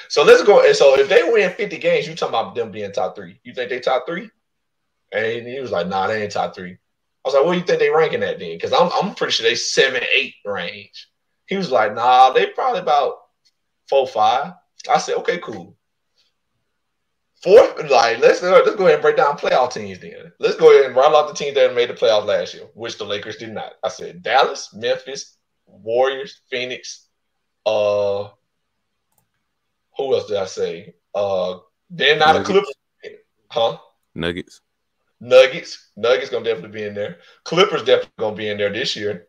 So let's go. And so if they win 50 games, you talking about them being top three. You think they top three? And he was like, nah, they ain't top three. I was like, what do you think they ranking at then? Because I'm pretty sure they 7-8 range. He was like, nah, they probably about 4-5. I said, okay, cool. Fourth, like let's go ahead and break down playoff teams then. Let's go ahead and rattle out the teams that made the playoffs last year, which the Lakers did not. I said Dallas, Memphis, Warriors, Phoenix, who else did I say? Then not the Clippers. Nuggets. Huh? Nuggets. Nuggets. Nuggets gonna definitely be in there. Clippers definitely gonna be in there this year.